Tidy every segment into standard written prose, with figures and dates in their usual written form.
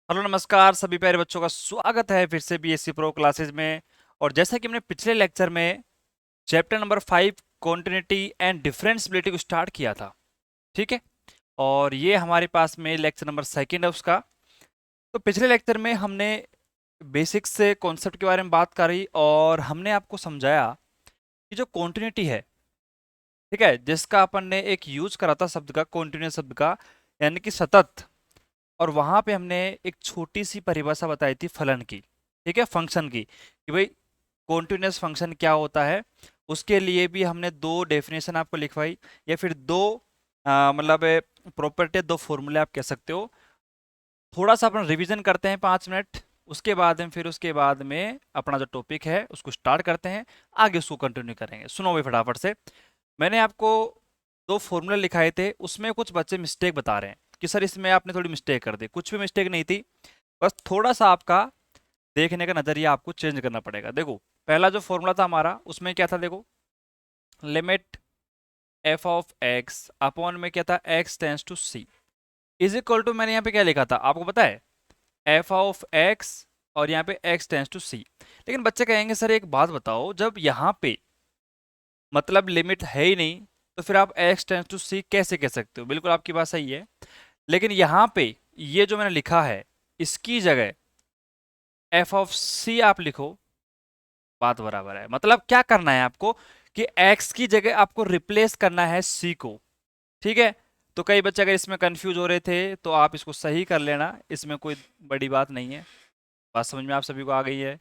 Hello नमस्कार सभी प्यारे बच्चों का स्वागत है फिर से बीएससी प्रो क्लासेज में। और जैसा कि हमने पिछले लेक्चर में chapter number 5 continuity and differentiability को स्टार्ट किया था, ठीक है। और ये हमारे पास में लेक्चर नंबर सेकंड है उसका। तो पिछले लेक्चर में हमने बेसिक्स से कॉन्सेप्ट के बारे में बात करी और हमने आपको समझाया कि जो कॉन्टिन्यूटी है, ठीक है, जिसका अपन ने एक यूज करा था शब्द का, कॉन्टिन्यूस शब्द का, यानी कि सतत। और वहां पे हमने एक छोटी सी परिभाषा बताई थी फलन की, ठीक है, फंक्शन की, कि भाई कॉन्टिन्यूस फंक्शन क्या होता है। उसके लिए भी हमने दो डेफिनेशन आपको लिखवाई, या फिर दो मतलब प्रॉपर्टी, दो फॉर्मूले आप कह सकते हो। थोड़ा सा अपन रिवीजन करते हैं 5 मिनट, उसके बाद में फिर उसके बाद में अपना जो टॉपिक है उसको स्टार्ट करते हैं, आगे उसको कंटिन्यू करेंगे। सुनो भाई फटाफट से। मैंने आपको दो फॉर्मूले लिखाए थे, उसमें कुछ बच्चे मिस्टेक बता रहे हैं कि सर इसमें आपने थोड़ी मिस्टेक कर दी। कुछ भी मिस्टेक नहीं थी, बस थोड़ा सा आपका देखने का नजरिया आपको चेंज करना पड़ेगा। देखो, पहला जो फॉर्मूला था हमारा उसमें क्या था, देखो, limit f of x upon में क्या था, x tends to c is equal to, मैंने यहाँ पे क्या लिखा था आपको पता है, एफ ऑफ एक्स और यहाँ पे एक्स टेंस टू सी। लेकिन बच्चे कहेंगे सर एक बात बताओ, जब यहाँ पे मतलब लिमिट है ही नहीं तो फिर आप एक्स टेंस टू सी कैसे कह सकते हो। बिल्कुल आपकी बात सही है, लेकिन यहाँ पे ये जो मैंने लिखा है इसकी जगह एफ ऑफ सी आप लिखो, बात बराबर है। मतलब क्या करना है आपको कि x की जगह आपको रिप्लेस करना है c को, ठीक है। तो कई बच्चे अगर इसमें कंफ्यूज हो रहे थे तो आप इसको सही कर लेना, इसमें कोई बड़ी बात नहीं है। बात समझ में आप सभी को आ गई है,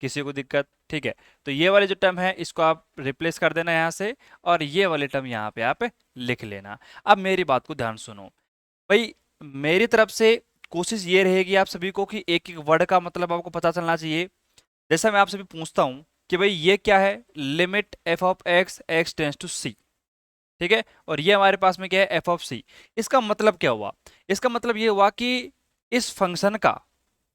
किसी को दिक्कत, ठीक है। तो ये वाले जो टर्म है इसको आप रिप्लेस कर देना यहाँ से, और ये वाले टर्म यहाँ पे आप लिख लेना। अब मेरी बात को ध्यान सुनो भाई, मेरी तरफ से कोशिश ये रहेगी आप सभी को कि एक एक वर्ड का मतलब आपको पता चलना चाहिए। जैसा मैं आपसे भी पूछता हूं कि भाई ये क्या है, limit f of x x tends to c, ठीक है, और ये हमारे पास में क्या है, एफ ऑफ सी। इसका मतलब क्या हुआ, इसका मतलब ये हुआ कि इस फंक्शन का,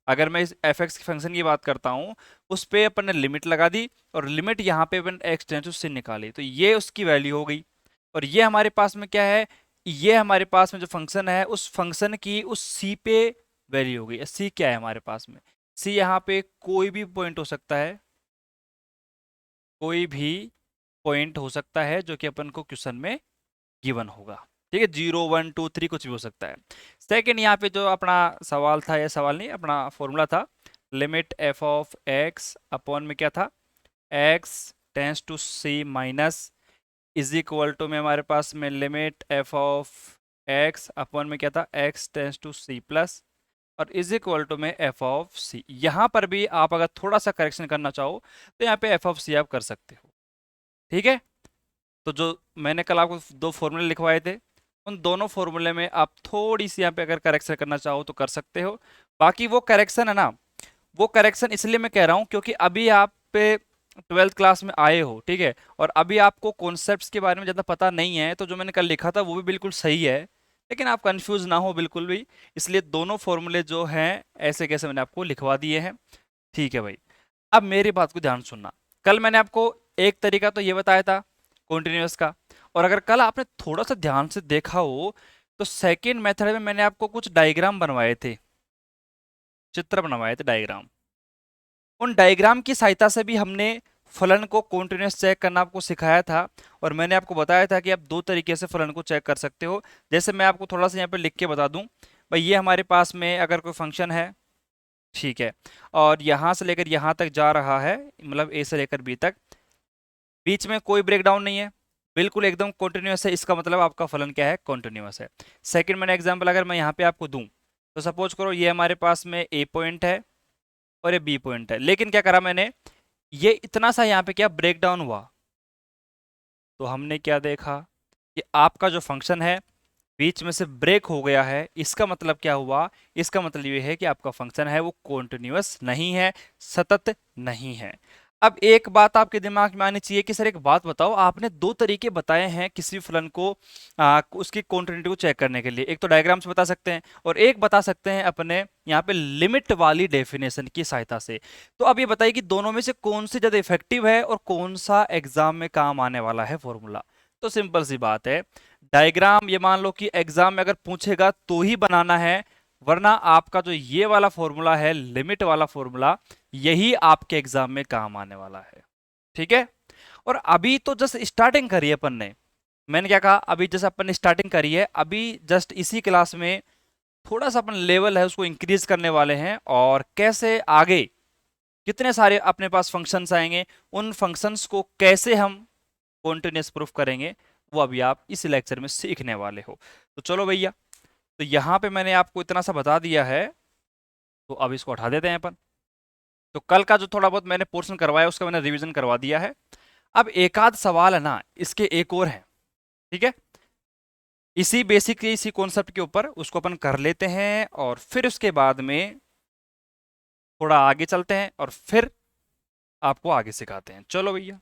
अगर मैं इस एफ एक्स फंक्शन की बात करता हूं, उस पे अपन ने लिमिट लगा दी और लिमिट यहाँ पे अपन एक्स टेंस टू सी निकाली, तो ये उसकी वैल्यू हो गई। और ये हमारे पास में क्या है, ये हमारे पास में जो फंक्शन है उस फंक्शन की उस सी पे वैल्यू हो गई। सी क्या है हमारे पास में, सी यहाँ पे कोई भी पॉइंट हो सकता है, कोई भी पॉइंट हो सकता है जो कि अपन को क्वेश्चन में गिवन होगा, ठीक है। 0 1 2 3 कुछ भी हो सकता है। सेकंड, यहाँ पे जो अपना सवाल था, ये सवाल नहीं अपना फॉर्मूला था, limit f of x upon में क्या था, x tends to c minus is equal to में हमारे पास में limit f of x upon में क्या था, x tends to c plus, और इज इक्वल टू में एफ ऑफ सी। यहाँ पर भी आप अगर थोड़ा सा करेक्शन करना चाहो तो यहाँ पे एफ ऑफ सी आप कर सकते हो, ठीक है। तो जो मैंने कल आपको दो फॉर्मूले लिखवाए थे, उन दोनों फॉर्मूले में आप थोड़ी सी यहाँ पे अगर करेक्शन करना चाहो तो कर सकते हो। बाकी वो करेक्शन है ना, वो करेक्शन इसलिए मैं कह रहा हूँ क्योंकि अभी आप पे 12th क्लास में आए हो, ठीक है, और अभी आपको कॉन्सेप्ट्स के बारे में ज़्यादा पता नहीं है। तो जो मैंने कल लिखा था वो भी बिल्कुल सही है, लेकिन आप कंफ्यूज ना हो बिल्कुल भी, इसलिए दोनों फॉर्मूले जो हैं ऐसे कैसे मैंने आपको लिखवा दिए हैं, ठीक है भाई। अब मेरी बात को ध्यान सुनना, कल मैंने आपको एक तरीका तो ये बताया था कॉन्टिन्यूअस का, और अगर कल आपने थोड़ा सा ध्यान से देखा हो तो सेकेंड मेथड में मैंने आपको कुछ डायग्राम बनवाए थे, चित्र बनवाए थे, डायग्राम। उन डायग्राम की सहायता से भी हमने फलन को कॉन्टिन्यूअस चेक करना आपको सिखाया था, और मैंने आपको बताया था कि आप दो तरीके से फलन को चेक कर सकते हो। जैसे मैं आपको थोड़ा सा यहाँ पे लिख के बता दूं, भाई ये हमारे पास में अगर कोई फंक्शन है, ठीक है, और यहाँ से लेकर यहाँ तक जा रहा है, मतलब ए से लेकर बी तक, बीच में कोई ब्रेकडाउन नहीं है, बिल्कुल एकदम कॉन्टिन्यूअस है, इसका मतलब आपका फलन क्या है, कॉन्टिन्यूअस है। सेकंड मैंने एग्जांपल अगर मैं यहाँ पे आपको दूं, तो सपोज करो ये हमारे पास में ए पॉइंट है और ये बी पॉइंट है, लेकिन क्या करा मैंने, ये इतना सा यहाँ पे क्या ब्रेकडाउन हुआ, तो हमने क्या देखा कि आपका जो फंक्शन है बीच में से ब्रेक हो गया है। इसका मतलब क्या हुआ, इसका मतलब ये है कि आपका फंक्शन है वो कॉन्टिन्यूअस नहीं है, सतत नहीं है। अब एक बात आपके दिमाग में आनी चाहिए कि सर एक बात बताओ, आपने दो तरीके बताए हैं किसी भी फलन को उसकी कॉन्टिन्यूटी को चेक करने के लिए, एक तो डायग्राम से बता सकते हैं और एक बता सकते हैं अपने यहाँ पे लिमिट वाली डेफिनेशन की सहायता से। तो अब ये बताइए कि दोनों में से कौन सी ज्यादा इफेक्टिव है और कौन सा एग्जाम में काम आने वाला है फॉर्मूला। तो सिंपल सी बात है, डायग्राम ये मान लो कि एग्जाम में अगर पूछेगा तो ही बनाना है, वरना आपका जो ये वाला फॉर्मूला है, लिमिट वाला फॉर्मूला, यही आपके एग्जाम में काम आने वाला है। ठीक है। और अभी तो जस्ट स्टार्टिंग करी है अपन ने। मैंने क्या कहा, अभी जैसे अपन ने स्टार्टिंग करी है, अभी जस्ट इसी क्लास में थोड़ा सा अपन लेवल है उसको इंक्रीज करने वाले हैं, और कैसे आगे कितने सारे अपने पास फंक्शंस आएंगे, उन फंक्शंस को कैसे हम कॉन्टिन्यूस प्रूफ करेंगे, वो अभी आप इस लेक्चर में सीखने वाले हो। तो चलो भैया, तो यहाँ पे मैंने आपको इतना सा बता दिया है, तो अब इसको हटा देते हैं अपन। तो कल का जो थोड़ा बहुत मैंने पोर्शन करवाया उसका मैंने रिवीजन करवा दिया है। अब एक आध सवाल है ना, इसके एक और हैं। ठीक है, इसी बेसिक इसी कॉन्सेप्ट के ऊपर उसको अपन कर लेते हैं, और फिर उसके बाद में थोड़ा आगे चलते हैं, और फिर आपको आगे सिखाते हैं। चलो भैया,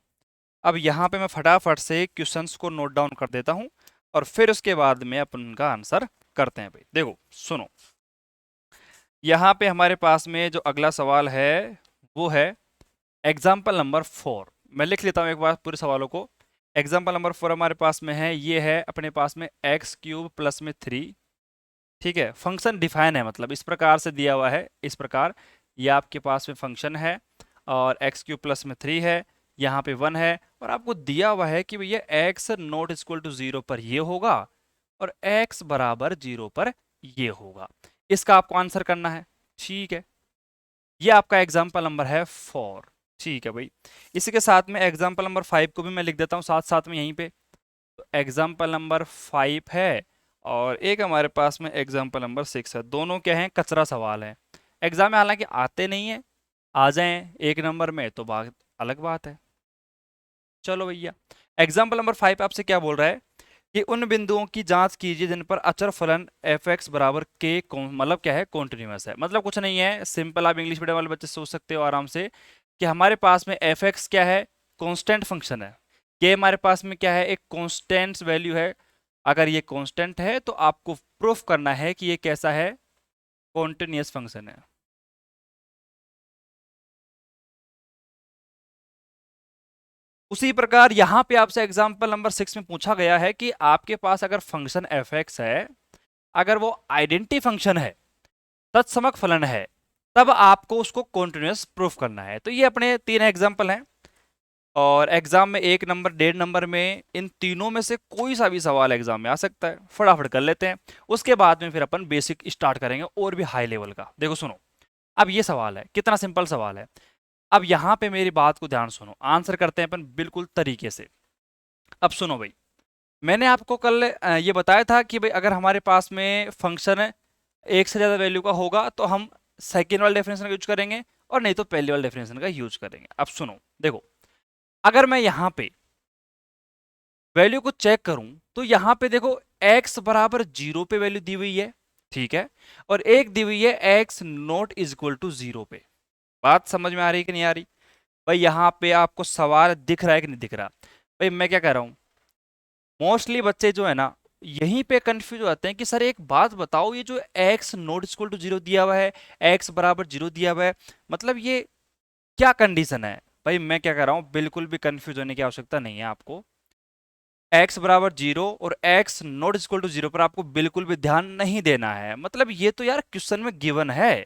अब यहाँ पे मैं फटाफट से क्वेश्चंस को नोट डाउन कर देता हूँ, और फिर उसके बाद में अपन उनका आंसर करते हैं। भाई देखो सुनो, यहाँ पे हमारे पास में जो अगला सवाल है वो है एग्जाम्पल नंबर 4। मैं लिख लेता हूँ एक बार पूरे सवालों को। एग्जाम्पल नंबर 4 हमारे पास में है, ये है अपने पास में x³ प्लस में 3। ठीक है, फंक्शन डिफाइन है, मतलब इस प्रकार से दिया हुआ है, इस प्रकार ये आपके पास में फंक्शन है, और x³ प्लस में 3 है, यहाँ पे 1 है, और आपको दिया हुआ है कि भैया x नॉट इक्वल टू 0 पर ये होगा, और x बराबर 0 पर ये होगा। इसका आपको आंसर करना है। ठीक है, ये आपका एग्जाम्पल नंबर है 4। ठीक है भाई, इसी के साथ में एग्जाम्पल नंबर 5 को भी मैं लिख देता हूँ साथ साथ में यहीं पे। तो एग्जाम्पल नंबर 5 है, और एक हमारे पास में एग्जाम्पल नंबर 6 है। दोनों क्या हैं, कचरा सवाल है। एग्जाम में हालांकि आते नहीं है, आ जाएं एक नंबर में तो बात अलग बात है। चलो भैया, एग्जाम्पल नंबर 5 आपसे क्या बोल रहा है कि उन बिंदुओं की जांच कीजिए जिन पर अचर फलन f(x) बराबर k, मतलब क्या है, कॉन्टिन्यूअस है। मतलब कुछ नहीं है, सिंपल, आप इंग्लिश मीडियम वाले बच्चे सोच सकते हो आराम से कि हमारे पास में f(x) क्या है, कांस्टेंट फंक्शन है, k हमारे पास में क्या है, एक कांस्टेंट वैल्यू है। अगर ये कांस्टेंट है तो आपको प्रूफ करना है कि ये कैसा है, कॉन्टिन्यूअस फंक्शन है। उसी प्रकार यहां पे आपसे एग्जांपल नंबर 6 में पूछा गया है कि आपके पास अगर फंक्शन f(x) है, अगर वो आइडेंटिटी फंक्शन है, तत्समक फलन है, तब आपको उसको कॉन्टिन्यूअस प्रूफ करना है। तो ये अपने 3 एग्जांपल हैं, और एग्जाम में 1 नंबर 1.5 नंबर में इन तीनों में से कोई सा भी सवाल एग्जाम में आ सकता है। फटाफट कर लेते हैं, उसके बाद में फिर अपन बेसिक स्टार्ट करेंगे और भी हाई लेवल का। देखो सुनो, अब ये सवाल है, कितना सिंपल सवाल है। अब यहां पे मेरी बात को ध्यान सुनो, आंसर करते हैं अपन बिल्कुल तरीके से। अब सुनो भाई, मैंने आपको कल ये बताया था कि भाई अगर हमारे पास में फंक्शन एक से ज्यादा वैल्यू का होगा तो हम सेकेंड वाले डेफिनेशन का यूज करेंगे, और नहीं तो पहले वाले डेफिनेशन का यूज करेंगे। अब सुनो, देखो, अगर मैं यहां पे वैल्यू को चेक करूं तो यहां पे देखो x बराबर 0 पे वैल्यू दी हुई है। ठीक है, और एक दी हुई है x not is equal to 0 पे। बात समझ में आ रही है कि नहीं आ रही भाई? यहां पे आपको सवाल दिख रहा है कि नहीं दिख रहा? भाई मैं क्या कह रहा हूं, मोस्टली बच्चे जो है ना यहीं पे कंफ्यूज हो जाते हैं कि सर एक बात बताओ, ये जो x नॉट इक्वल टू 0 दिया हुआ है, x बराबर 0 दिया हुआ है, मतलब ये क्या कंडीशन है? भाई मैं क्या कह रहा हूं, बिल्कुल भी कंफ्यूज होने की आवश्यकता नहीं है आपको। x बराबर 0 और x नॉट इक्वल टू 0 पर आपको बिल्कुल भी ध्यान नहीं देना है। मतलब ये तो यार क्वेश्चन में गिवन है।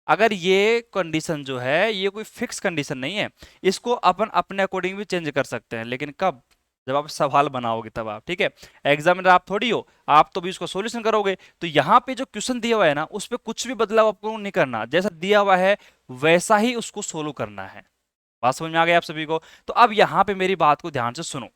अगर ये कंडीशन जो है ये कोई फिक्स कंडीशन नहीं है, इसको अपन अपने अकॉर्डिंग भी चेंज कर सकते हैं, लेकिन कब? जब आप सवाल बनाओगे तब आप। ठीक है, एग्जामिनर आप थोड़ी हो, आप तो भी उसको सॉल्यूशन करोगे। तो यहाँ पे जो क्वेश्चन दिया हुआ है ना, उस पर कुछ भी बदलाव आपको नहीं करना, जैसा दिया हुआ है वैसा ही उसको सोल्व करना है। बात समझ में आ गई आप सभी को? तो अब यहाँ पे मेरी बात को ध्यान से सुनो।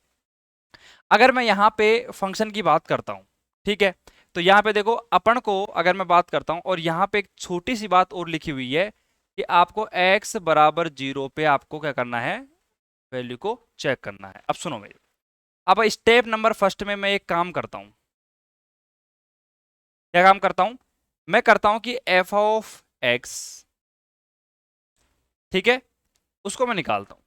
अगर मैं यहाँ पे फंक्शन की बात करता हूँ, ठीक है, तो यहाँ पे देखो अपन को अगर मैं बात करता हूँ, और यहाँ पे एक छोटी सी बात और लिखी हुई है कि आपको x बराबर 0 पे आपको क्या करना है, वैल्यू को चेक करना है। अब सुनो मेरी, अब स्टेप नंबर फर्स्ट में मैं एक काम करता हूँ। क्या काम करता हूँ? मैं करता हूँ कि f ऑफ x, ठीक है, उसको मैं निकालता हूँ।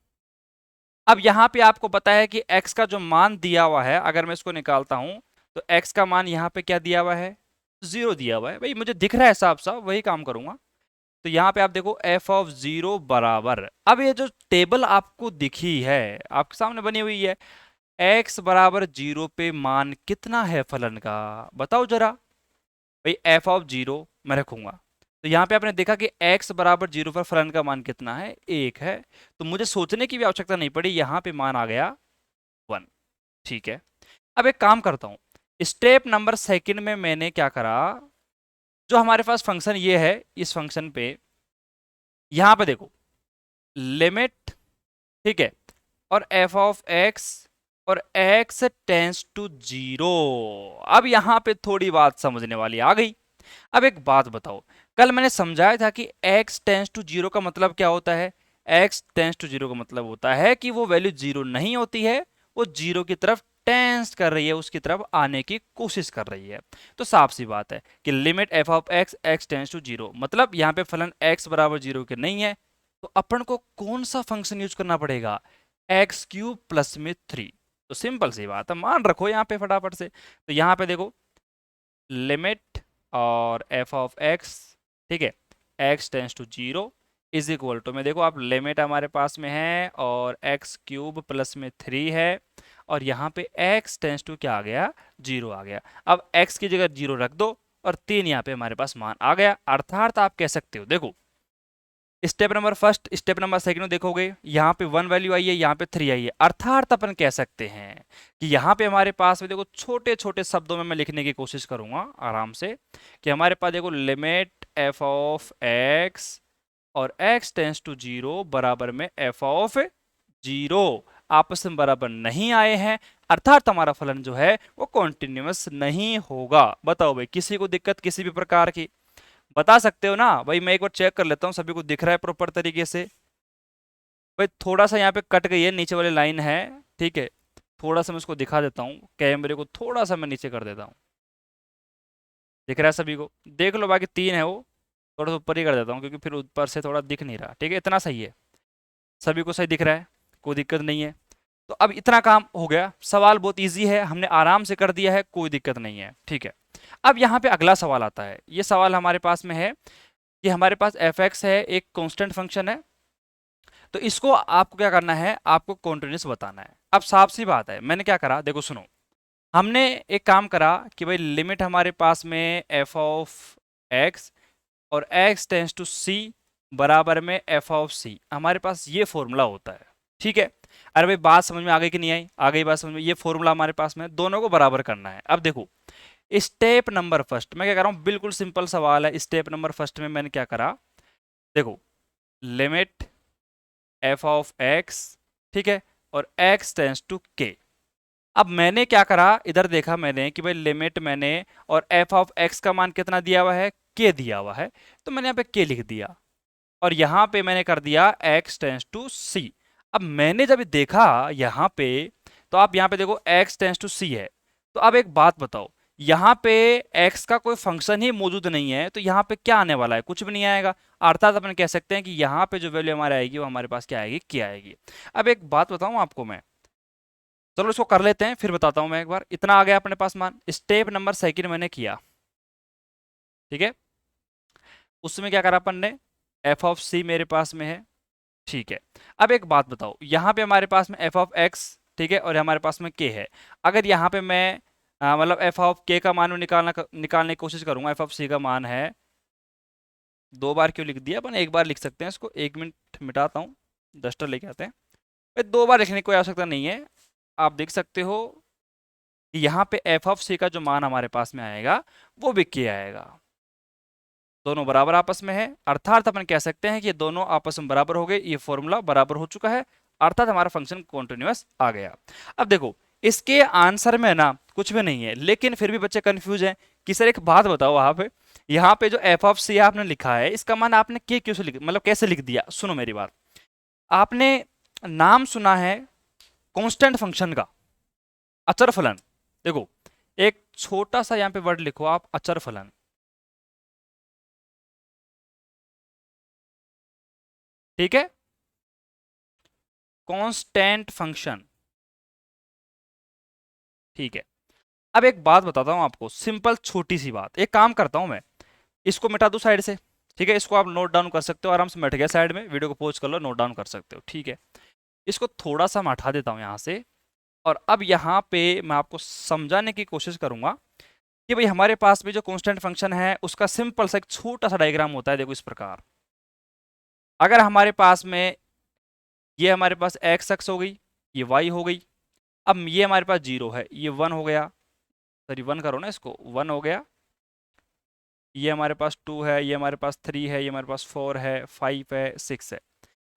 अब यहाँ पे आपको पता है कि x का जो मान दिया हुआ है, अगर मैं इसको निकालता हूँ तो x का मान यहाँ पे क्या दिया हुआ है, 0 दिया हुआ है। भाई मुझे दिख रहा है साफ साफ, वही काम करूंगा। तो यहाँ पे आप देखो f ऑफ 0 बराबर, अब ये जो टेबल आपको दिखी है आपके सामने बनी हुई है, x बराबर 0 पे मान कितना है फलन का, बताओ जरा। भाई एफ ऑफ जीरो मैं रखूंगा। तो यहाँ पे आपने देखा कि x बराबर जीरो पर फलन का मान कितना है, 1 है। तो मुझे सोचने की भी आवश्यकता नहीं पड़ी, यहाँ पे मान आ गया 1। ठीक है, अब एक काम करता हूँ, स्टेप नंबर सेकंड में मैंने क्या करा, जो हमारे पास फंक्शन ये है, इस फंक्शन पे यहाँ पे देखो लिमिट, ठीक है, और एफ ऑफ एक्स और x टेंस टू जीरो। अब यहां पे थोड़ी बात समझने वाली आ गई। अब एक बात बताओ, कल मैंने समझाया था कि x टेंस टू जीरो का मतलब क्या होता है। x टेंस टू जीरो का मतलब होता है कि वो वैल्यू जीरो नहीं होती है, वो जीरो की तरफ टेंस कर रही है, उसकी तरफ आने की कोशिश कर रही है। तो साफ सी बात है कि limit f of x x tends to zero, मतलब यहाँ पे फलन x बराबर जीरो के नहीं है, तो अपन को कौन सा फंक्शन यूज करना पड़ेगा, एक्स क्यूब प्लस में 3। तो सिंपल सी बात है, मान रखो यहाँ पे फटाफट से। तो यहाँ पे देखो लिमिट और एफ ऑफ एक्स, ठीक है, x tends to zero is equal to में, देखो आप लिमिट हमारे पास में है और एक्स क्यूब प्लस में 3 है, और यहाँ पे एक्स टेंस टू क्या आ गया, जीरो आ गया। अब एक्स की जगह जीरो रख दो और 3 यहाँ पे हमारे पास मान आ गया। अर्थात आप कह सकते हो, देखो step number first step number second देखोगे, यहाँ पे 1 वैल्यू आई है, यहाँ पे 3 आई है। अर्थात अपन कह सकते हैं कि यहाँ पे हमारे पास में देखो छोटे छोटे शब्दों में मैं लिखने की कोशिश करूंगा आराम से, कि हमारे पास देखो लिमिट एफ ऑफ एक्स और x टेंस टू जीरो बराबर में एफ ऑफ जीरो आपस में बराबर नहीं आए हैं, अर्थात हमारा फलन जो है वो कॉन्टिन्यूस नहीं होगा। बताओ भाई, किसी को दिक्कत किसी भी प्रकार की, बता सकते हो ना भाई। मैं एक बार चेक कर लेता हूँ सभी को दिख रहा है प्रॉपर तरीके से। भाई थोड़ा सा यहाँ पे कट गई है, नीचे वाली लाइन है, ठीक है, थोड़ा सा मैं उसको दिखा देता हूँ, कैमरे को थोड़ा सा मैं नीचे कर देता हूँ। दिख रहा है सभी को, देख लो, बाकी 3 है वो थोड़ा सा ऊपर ही कर देता हूँ क्योंकि फिर ऊपर से थोड़ा दिख नहीं रहा। ठीक है, इतना सही है, सभी को सही दिख रहा है, कोई दिक्कत नहीं है। तो अब इतना काम हो गया, सवाल बहुत इजी है, हमने आराम से कर दिया है, कोई दिक्कत नहीं है। ठीक है, अब यहाँ पे अगला सवाल आता है। ये सवाल हमारे पास में है कि हमारे पास एफ एक्स है, एक कांस्टेंट फंक्शन है, तो इसको आपको क्या करना है, आपको कॉन्टिन्यूस बताना है। अब साफ सी बात है, मैंने क्या करा, देखो सुनो, हमने एक काम करा कि भाई लिमिट हमारे पास में एफ ऑफ एक्स और x टेंस टू सी बराबर में एफ ऑफ सी, हमारे पास ये फॉर्मूला होता है। ठीक है, अरे भाई बात समझ में आ गई कि नहीं आई, आ गई बात समझ में। ये फॉर्मूला हमारे पास में, दोनों को बराबर करना है। अब देखो स्टेप नंबर फर्स्ट मैं क्या कर रहा हूं, बिल्कुल सिंपल सवाल है। स्टेप नंबर फर्स्ट में मैंने क्या करा, देखो लिमिट एफ ऑफ एक्स, ठीक है, और x टेंस टू के। अब मैंने क्या करा, इधर देखा मैंने कि भाई लिमिट मैंने और एफ ऑफ एक्स का मान कितना दिया हुआ है, के दिया हुआ है, तो मैंने यहाँ पे के लिख दिया, और यहां पे मैंने कर दिया x टेंस टू सी। अब मैंने जब देखा यहां पे, तो आप यहां पे देखो x टेंस टू सी है, तो अब एक बात बताओ, यहां पे x का कोई फंक्शन ही मौजूद नहीं है, तो यहां पे क्या आने वाला है, कुछ भी नहीं आएगा। अर्थात अपन कह सकते हैं कि यहां पे जो वैल्यू हमारे आएगी वो हमारे पास क्या आएगी, क्या आएगी। अब एक बात बताऊं आपको मैं, चलो इसको कर लेते हैं फिर बताता हूं मैं एक बार। इतना आ गया अपने पास मान, स्टेप नंबर सेकंड मैंने किया, ठीक है, उसमें क्या करा अपन ने, एफ ऑफ सी मेरे पास में है, ठीक है। अब एक बात बताओ, यहाँ पे हमारे पास में एफ ऑफ एक्स, ठीक है, और हमारे पास में के है। अगर यहाँ पे मैं मतलब एफ ऑफ के का मान निकालने की कोशिश करूंगा, एफ ऑफ सी का मान है, 2 बार क्यों लिख दिया, अपन 1 बार लिख सकते हैं इसको। 1 मिनट मिटाता हूँ, डस्टर लेके आते हैं। 2 बार लिखने की कोई आवश्यकता नहीं है। आप देख सकते हो कि यहाँ पे एफ ऑफ सी का जो मान हमारे पास में आएगा वो भी के आएगा, दोनों बराबर आपस में है। अर्थात अपन कह सकते हैं कि ये दोनों आपस में बराबर हो गए, ये फॉर्मूला बराबर हो चुका है, अर्थात हमारा फंक्शन कॉन्टिन्यूअस आ गया। अब देखो इसके आंसर में ना कुछ भी नहीं है, लेकिन फिर भी बच्चे कंफ्यूज हैं कि सर एक बात बताओ, आप यहाँ पे जो एफ ऑफ सी आपने लिखा है, इसका मान आपने के क्यों से लिख, मतलब कैसे लिख दिया। सुनो मेरी बात, आपने नाम सुना है कांस्टेंट फंक्शन का, अचर फलन। देखो एक छोटा सा यहाँ पे वर्ड लिखो आप, अचर फलन, ठीक है, कांस्टेंट फंक्शन, ठीक है। अब एक बात बताता हूं आपको, सिंपल छोटी सी बात, एक काम करता हूं मैं, इसको मिटा दूं साइड से, ठीक है, इसको आप नोट डाउन कर सकते हो आराम से, मिट गया साइड में, वीडियो को पॉज कर लो, नोट डाउन कर सकते हो, ठीक है। इसको थोड़ा सा मैं हटा देता हूं यहां से, और अब यहां पे मैं आपको समझाने की कोशिश करूंगा कि भाई हमारे पास में जो कांस्टेंट फंक्शन है उसका सिंपल सा एक छोटा सा डायग्राम होता है, देखो इस प्रकार। अगर हमारे पास में ये हमारे पास एक्स अक्ष हो गई, ये वाई हो गई, अब ये हमारे पास जीरो है, ये वन हो गया, सॉरी वन करो ना इसको, वन हो गया, ये हमारे पास टू है, ये हमारे पास थ्री है, ये हमारे पास फोर है, फाइव है, सिक्स है।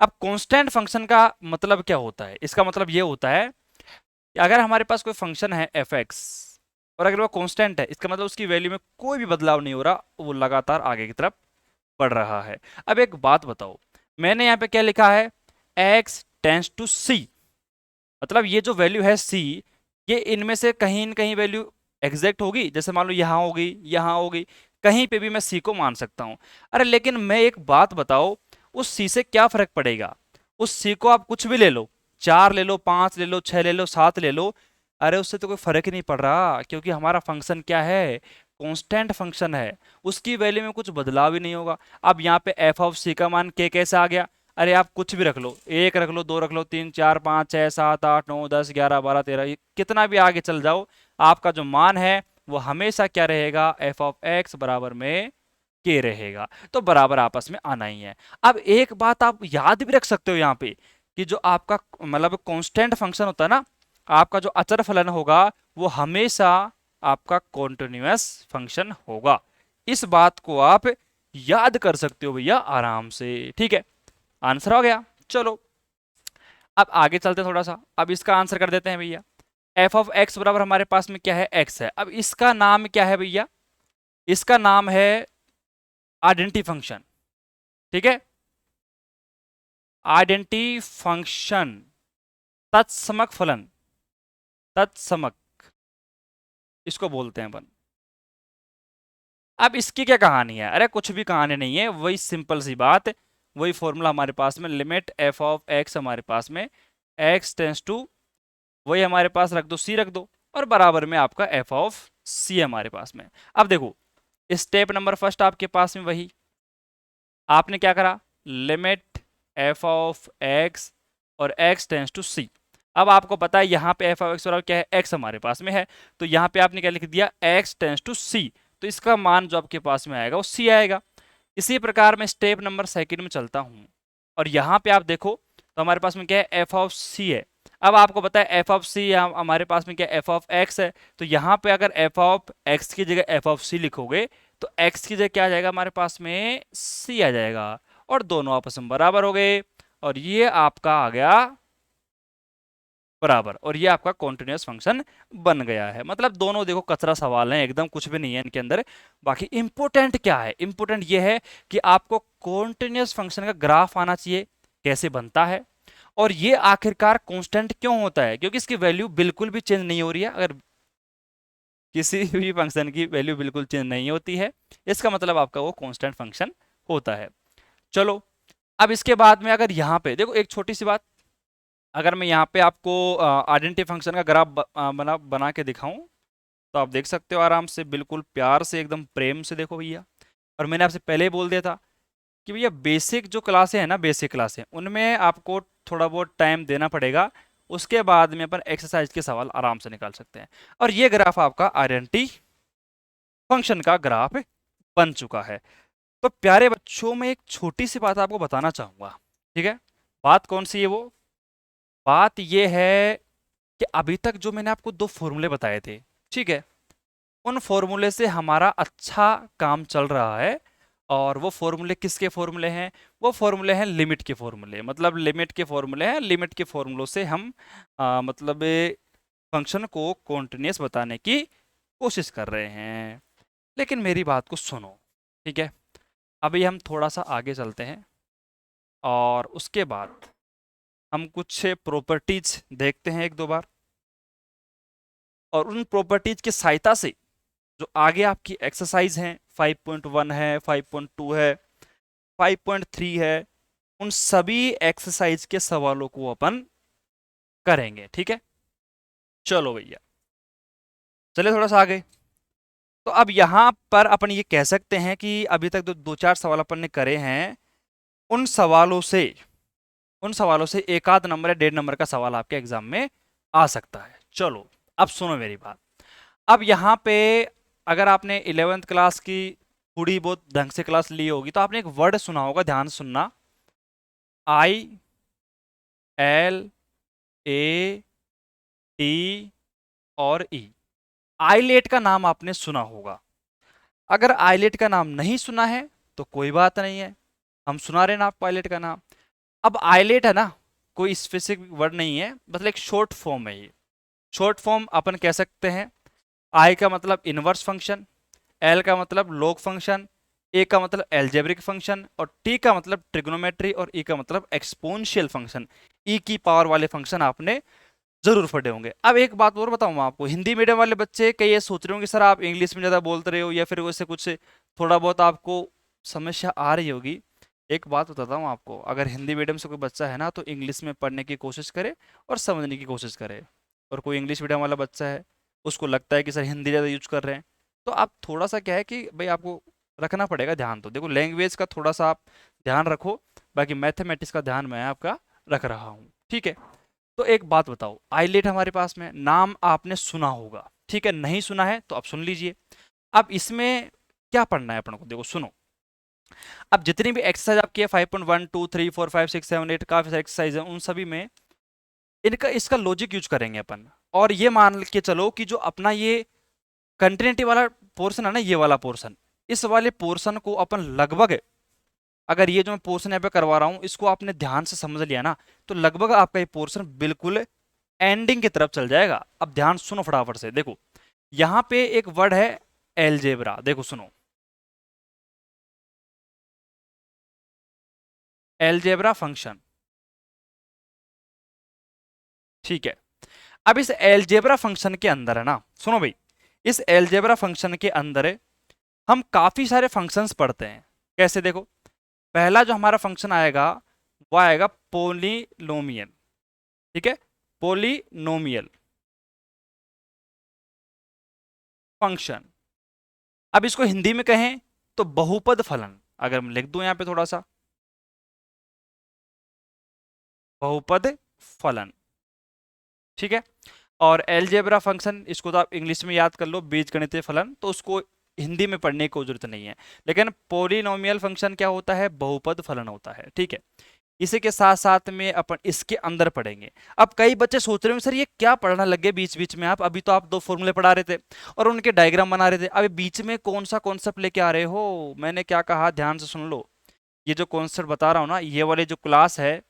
अब कांस्टेंट फंक्शन का मतलब क्या होता है? इसका मतलब ये होता है कि अगर हमारे पास कोई फंक्शन है एफ एक्स और अगर वो कांस्टेंट है, इसका मतलब उसकी वैल्यू में कोई भी बदलाव नहीं हो रहा, वो लगातार आगे की तरफ बढ़ रहा है। अब एक बात बताओ, मैंने यहाँ पे क्या लिखा है, x टेंस टू c, मतलब ये जो वैल्यू है c, ये इनमें से कहीं न कहीं वैल्यू एग्जैक्ट होगी, जैसे मान लो यहाँ होगी, यहाँ होगी, कहीं पे भी मैं c को मान सकता हूँ। अरे लेकिन मैं एक बात बताओ, उस c से क्या फर्क पड़ेगा? उस c को आप कुछ भी ले लो, 4 ले लो, 5 ले लो, 6 ले लो, 7 ले लो, अरे उससे तो कोई फर्क ही नहीं पड़ रहा, क्योंकि हमारा फंक्शन क्या है, कांस्टेंट फंक्शन है, उसकी वैल्यू में कुछ बदलाव ही नहीं होगा। अब यहाँ पे एफ ऑफ सी का मान के कैसे आ गया? अरे आप कुछ भी रख लो, एक रख लो, दो रख लो, तीन, चार, पाँच, छः, सात, आठ, नौ, 10, 11, 12, 13, कितना भी आगे चल जाओ, आपका जो मान है वो हमेशा क्या रहेगा, एफ ऑफ एक्स बराबर में के रहेगा। तो बराबर आपस में आना ही है। अब एक बात आप याद भी रख सकते हो यहाँ पे, कि जो आपका मतलब कांस्टेंट फंक्शन होता है ना, आपका जो अचर फलन होगा वो हमेशा आपका कॉन्टिन्यूअस फंक्शन होगा। इस बात को आप याद कर सकते हो भैया आराम से, ठीक है। आंसर हो गया। चलो अब आगे चलते हैं थोड़ा सा, अब इसका आंसर कर देते हैं भैया। एफ ऑफ एक्स बराबर हमारे पास में क्या है, एक्स है। अब इसका नाम क्या है भैया? इसका नाम है आइडेंटिटी फंक्शन, ठीक है, आइडेंटिटी फंक्शन, तत्समक फलन, तत्समक इसको बोलते हैं अपन। अब इसकी क्या कहानी है? अरे कुछ भी कहानी नहीं है, वही सिंपल सी बात, वही फॉर्मूला हमारे पास में, लिमिट एफ ऑफ एक्स हमारे पास में एक्स टेंस टू, वही हमारे पास रख दो, सी रख दो, और बराबर में आपका एफ ऑफ सी हमारे पास में। अब देखो स्टेप नंबर फर्स्ट आपके पास में वही, आपने क्या करा, लिमिट एफ ऑफ एक्स और एक्स टेंस टू सी। अब आपको पता है यहाँ पे एफ ऑफ एक्स बराबर क्या है, एक्स हमारे पास में है, तो यहाँ पे आपने क्या लिख दिया, एक्स टेंस टू सी, तो इसका मान जो आपके पास में आएगा वो सी आएगा। इसी प्रकार मैं स्टेप नंबर सेकंड में चलता हूँ, और यहाँ पे आप देखो तो हमारे पास में क्या है, एफ ऑफ सी है। अब आपको पता है एफ ऑफ सी हमारे पास में क्या, एफ ऑफ एक्स है, तो यहाँ पे अगर एफ ऑफ एक्स की जगह एफ ऑफ सी लिखोगे तो एक्स की जगह क्या आ जाएगा, हमारे पास में सी आ जाएगा, और दोनों आपस में बराबर हो गए, और ये आपका आ गया बराबर, और ये आपका कॉन्टिन्यूअस फंक्शन बन गया है। मतलब दोनों देखो कचरा सवाल है एकदम, कुछ भी नहीं है इनके अंदर। बाकी इंपॉर्टेंट क्या है, इंपॉर्टेंट ये है कि आपको कॉन्टिन्यूअस फंक्शन का ग्राफ आना चाहिए, कैसे बनता है, और ये आखिरकार कांस्टेंट क्यों होता है, क्योंकि इसकी वैल्यू बिल्कुल भी चेंज नहीं हो रही है। अगर किसी भी फंक्शन की वैल्यू बिल्कुल चेंज नहीं होती है, इसका मतलब आपका वो कांस्टेंट फंक्शन होता है। चलो अब इसके बाद में अगर यहाँ पे देखो एक छोटी सी बात, अगर मैं यहाँ पे आपको आइडेंटिटी फंक्शन का ग्राफ बना के दिखाऊं, तो आप देख सकते हो आराम से, बिल्कुल प्यार से, एकदम प्रेम से देखो भैया। और मैंने आपसे पहले ही बोल दिया था कि भैया बेसिक जो क्लासें हैं ना, बेसिक क्लासें, उनमें आपको थोड़ा बहुत टाइम देना पड़ेगा, उसके बाद में अपन एक्सरसाइज के सवाल आराम से निकाल सकते हैं। और ये ग्राफ आपका आइडेंटिटी फंक्शन का ग्राफ बन चुका है। तो प्यारे बच्चों, में एक छोटी सी बात आपको बताना चाहूंगा, ठीक है। बात कौन सी है वो? बात ये है कि अभी तक जो मैंने आपको दो फॉर्मूले बताए थे, ठीक है, उन फॉर्मूले से हमारा अच्छा काम चल रहा है। और वो फॉर्मूले किसके फॉर्मूले हैं? वो फॉर्मूले हैं लिमिट के फॉर्मूले, मतलब लिमिट के फॉर्मूले हैं। लिमिट के फॉर्मूलों से हम मतलब फंक्शन को कॉन्टिन्यूअस बताने की कोशिश कर रहे हैं। लेकिन मेरी बात को सुनो, ठीक है, अभी हम थोड़ा सा आगे चलते हैं, और उसके बाद हम कुछ प्रॉपर्टीज देखते हैं एक दो बार, और उन प्रॉपर्टीज की सहायता से जो आगे आपकी एक्सरसाइज हैं, 5.1 है, 5.2 है, 5.3 है, उन सभी एक्सरसाइज के सवालों को अपन करेंगे, ठीक है। चलो भैया चलिए थोड़ा सा आगे। तो अब यहां पर अपन ये कह सकते हैं कि अभी तक जो दो चार सवाल अपन ने करे हैं, उन सवालों से एक आध नंबर या 1.5 नंबर का सवाल आपके एग्जाम में आ सकता है। चलो अब सुनो मेरी बात। अब यहाँ पे अगर आपने 11th क्लास की थोड़ी बहुत ढंग से क्लास ली होगी तो आपने एक वर्ड सुना होगा, ध्यान से सुनना, ILAT और E। आइलेट का नाम आपने सुना होगा। अगर आइलेट का नाम नहीं सुना है तो कोई बात नहीं है, हम सुना रहे ना आपको आइलेट का नाम। अब आइलेट है ना, कोई स्पेसिफिक वर्ड नहीं है, मतलब एक शॉर्ट फॉर्म है ये। शॉर्ट फॉर्म अपन कह सकते हैं। आई का मतलब इनवर्स फंक्शन, एल का मतलब लॉग फंक्शन, ए का मतलब एल्जेब्रिक फंक्शन, और टी का मतलब ट्रिग्नोमेट्री, और ई का मतलब एक्सपोनेंशियल फंक्शन। ई की पावर वाले फंक्शन आपने जरूर पढ़े होंगे। अब एक बात और बताऊं मैं आपको, हिंदी मीडियम वाले बच्चे कई ये सोच रहे होंगे सर आप इंग्लिश में ज्यादा बोलते रहे हो, या फिर वैसे कुछ थोड़ा बहुत आपको समस्या आ रही होगी। एक बात बताता हूँ आपको, अगर हिंदी मीडियम से कोई बच्चा है ना तो इंग्लिश में पढ़ने की कोशिश करे और समझने की कोशिश करे। और कोई इंग्लिश मीडियम वाला बच्चा है, उसको लगता है कि सर हिंदी ज़्यादा यूज कर रहे हैं, तो आप थोड़ा सा क्या है कि भाई आपको रखना पड़ेगा ध्यान। तो देखो लैंग्वेज का थोड़ा सा आप ध्यान रखो, बाकी मैथमेटिक्स का ध्यान मैं आपका रख रहा हूँ, ठीक है। तो एक बात बताओ, आइलेट हमारे पास में नाम आपने सुना होगा, ठीक है, नहीं सुना है तो आप सुन लीजिए। अब इसमें क्या पढ़ना है अपन को, देखो सुनो। अब जितनी भी एक्सरसाइज आपकी है 5.1 2 3 4 5 6 7 8 काफी सारी एक्सरसाइज है, उन सभी में इनका इसका लॉजिक यूज करेंगे अपन। और ये मान के चलो कि जो अपना ये कंटिन्यूटी वाला पोर्शन है ना, ये वाला पोर्शन, इस वाले पोर्शन को अपन लगभग, अगर ये जो मैं पोर्शन यहाँ पे करवा रहा हूँ इसको आपने ध्यान से समझ लिया ना, तो लगभग आपका ये पोर्शन बिल्कुल एंडिंग की तरफ चल जाएगा। अब ध्यान सुनो फटाफट से, देखो यहां पे एक वर्ड है एलजेब्रा, देखो सुनो, एलजेब्रा फंक्शन, ठीक है। अब इस एलजेब्रा फंक्शन के अंदर है ना, सुनो भाई, इस एलजेब्रा फंक्शन के अंदर हम काफी सारे फंक्शंस पढ़ते हैं। कैसे, देखो पहला जो हमारा फंक्शन आएगा वो आएगा पोलिनोमियल, ठीक है, पोलिनोमियल फंक्शन। अब इसको हिंदी में कहें तो बहुपद फलन, अगर मैं लिख दूं यहां पे थोड़ा सा, बहुपद फलन, ठीक है। और एलजेब्रा फंक्शन, इसको तो आप इंग्लिश में याद कर लो, बीजगणितीय फलन, तो उसको हिंदी में पढ़ने की जरूरत नहीं है। लेकिन पोलिनोमियल फंक्शन क्या होता है, बहुपद फलन होता है, ठीक है। इसी के साथ साथ में अपन इसके अंदर पढ़ेंगे। अब कई बच्चे सोच रहे होंगे सर ये क्या पढ़ना लगे बीच बीच में, आप अभी तो आप दो फॉर्मूले पढ़ा रहे थे और उनके डायग्राम बना रहे थे, अभी बीच में कौन सा कॉन्सेप्ट लेके आ रहे हो। मैंने क्या कहा, ध्यान से सुन लो। ये जो कॉन्सेप्ट बता रहा हूं ना, ये वाली जो क्लास है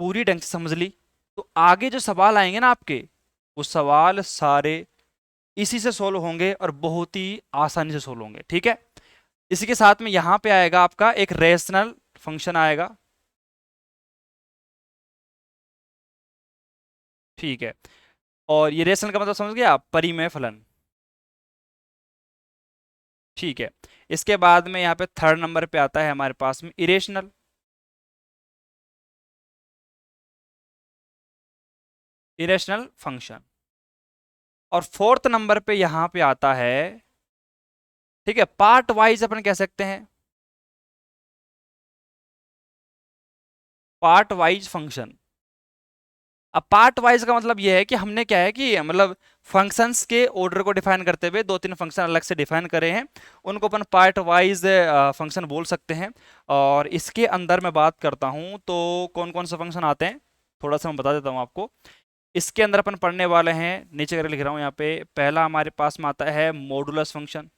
पूरी ढंग से समझ ली, तो आगे जो सवाल आएंगे ना आपके, वो सवाल सारे इसी से सोल्व होंगे और बहुत ही आसानी से सोल्व होंगे, ठीक है। इसी के साथ में यहां पे आएगा आपका एक रेशनल फंक्शन आएगा, ठीक है। और ये रेशनल का मतलब समझ गया आप, परिमेय फलन, ठीक है। इसके बाद में यहाँ पे थर्ड नंबर पे आता है हमारे पास में इरेशनल, इरेशनल फंक्शन। और फोर्थ नंबर पे यहां पे आता है, ठीक है, पार्ट वाइज अपन कह सकते हैं, पार्ट वाइज फंक्शन। अब पार्ट वाइज का मतलब यह है कि हमने क्या है कि मतलब फंक्शंस के ऑर्डर को डिफाइन करते हुए दो तीन फंक्शन अलग से डिफाइन करे हैं, उनको अपन पार्ट वाइज फंक्शन बोल सकते हैं। और इसके अंदर मैं बात करता हूं तो कौन कौन से फंक्शन आते हैं, थोड़ा सा मैं बता देता हूं आपको। इसके अंदर अपन पढ़ने वाले हैं, नीचे करके लिख रहा हूं यहाँ पे, पहला हमारे पास में आता है मॉडुलस फंक्शन,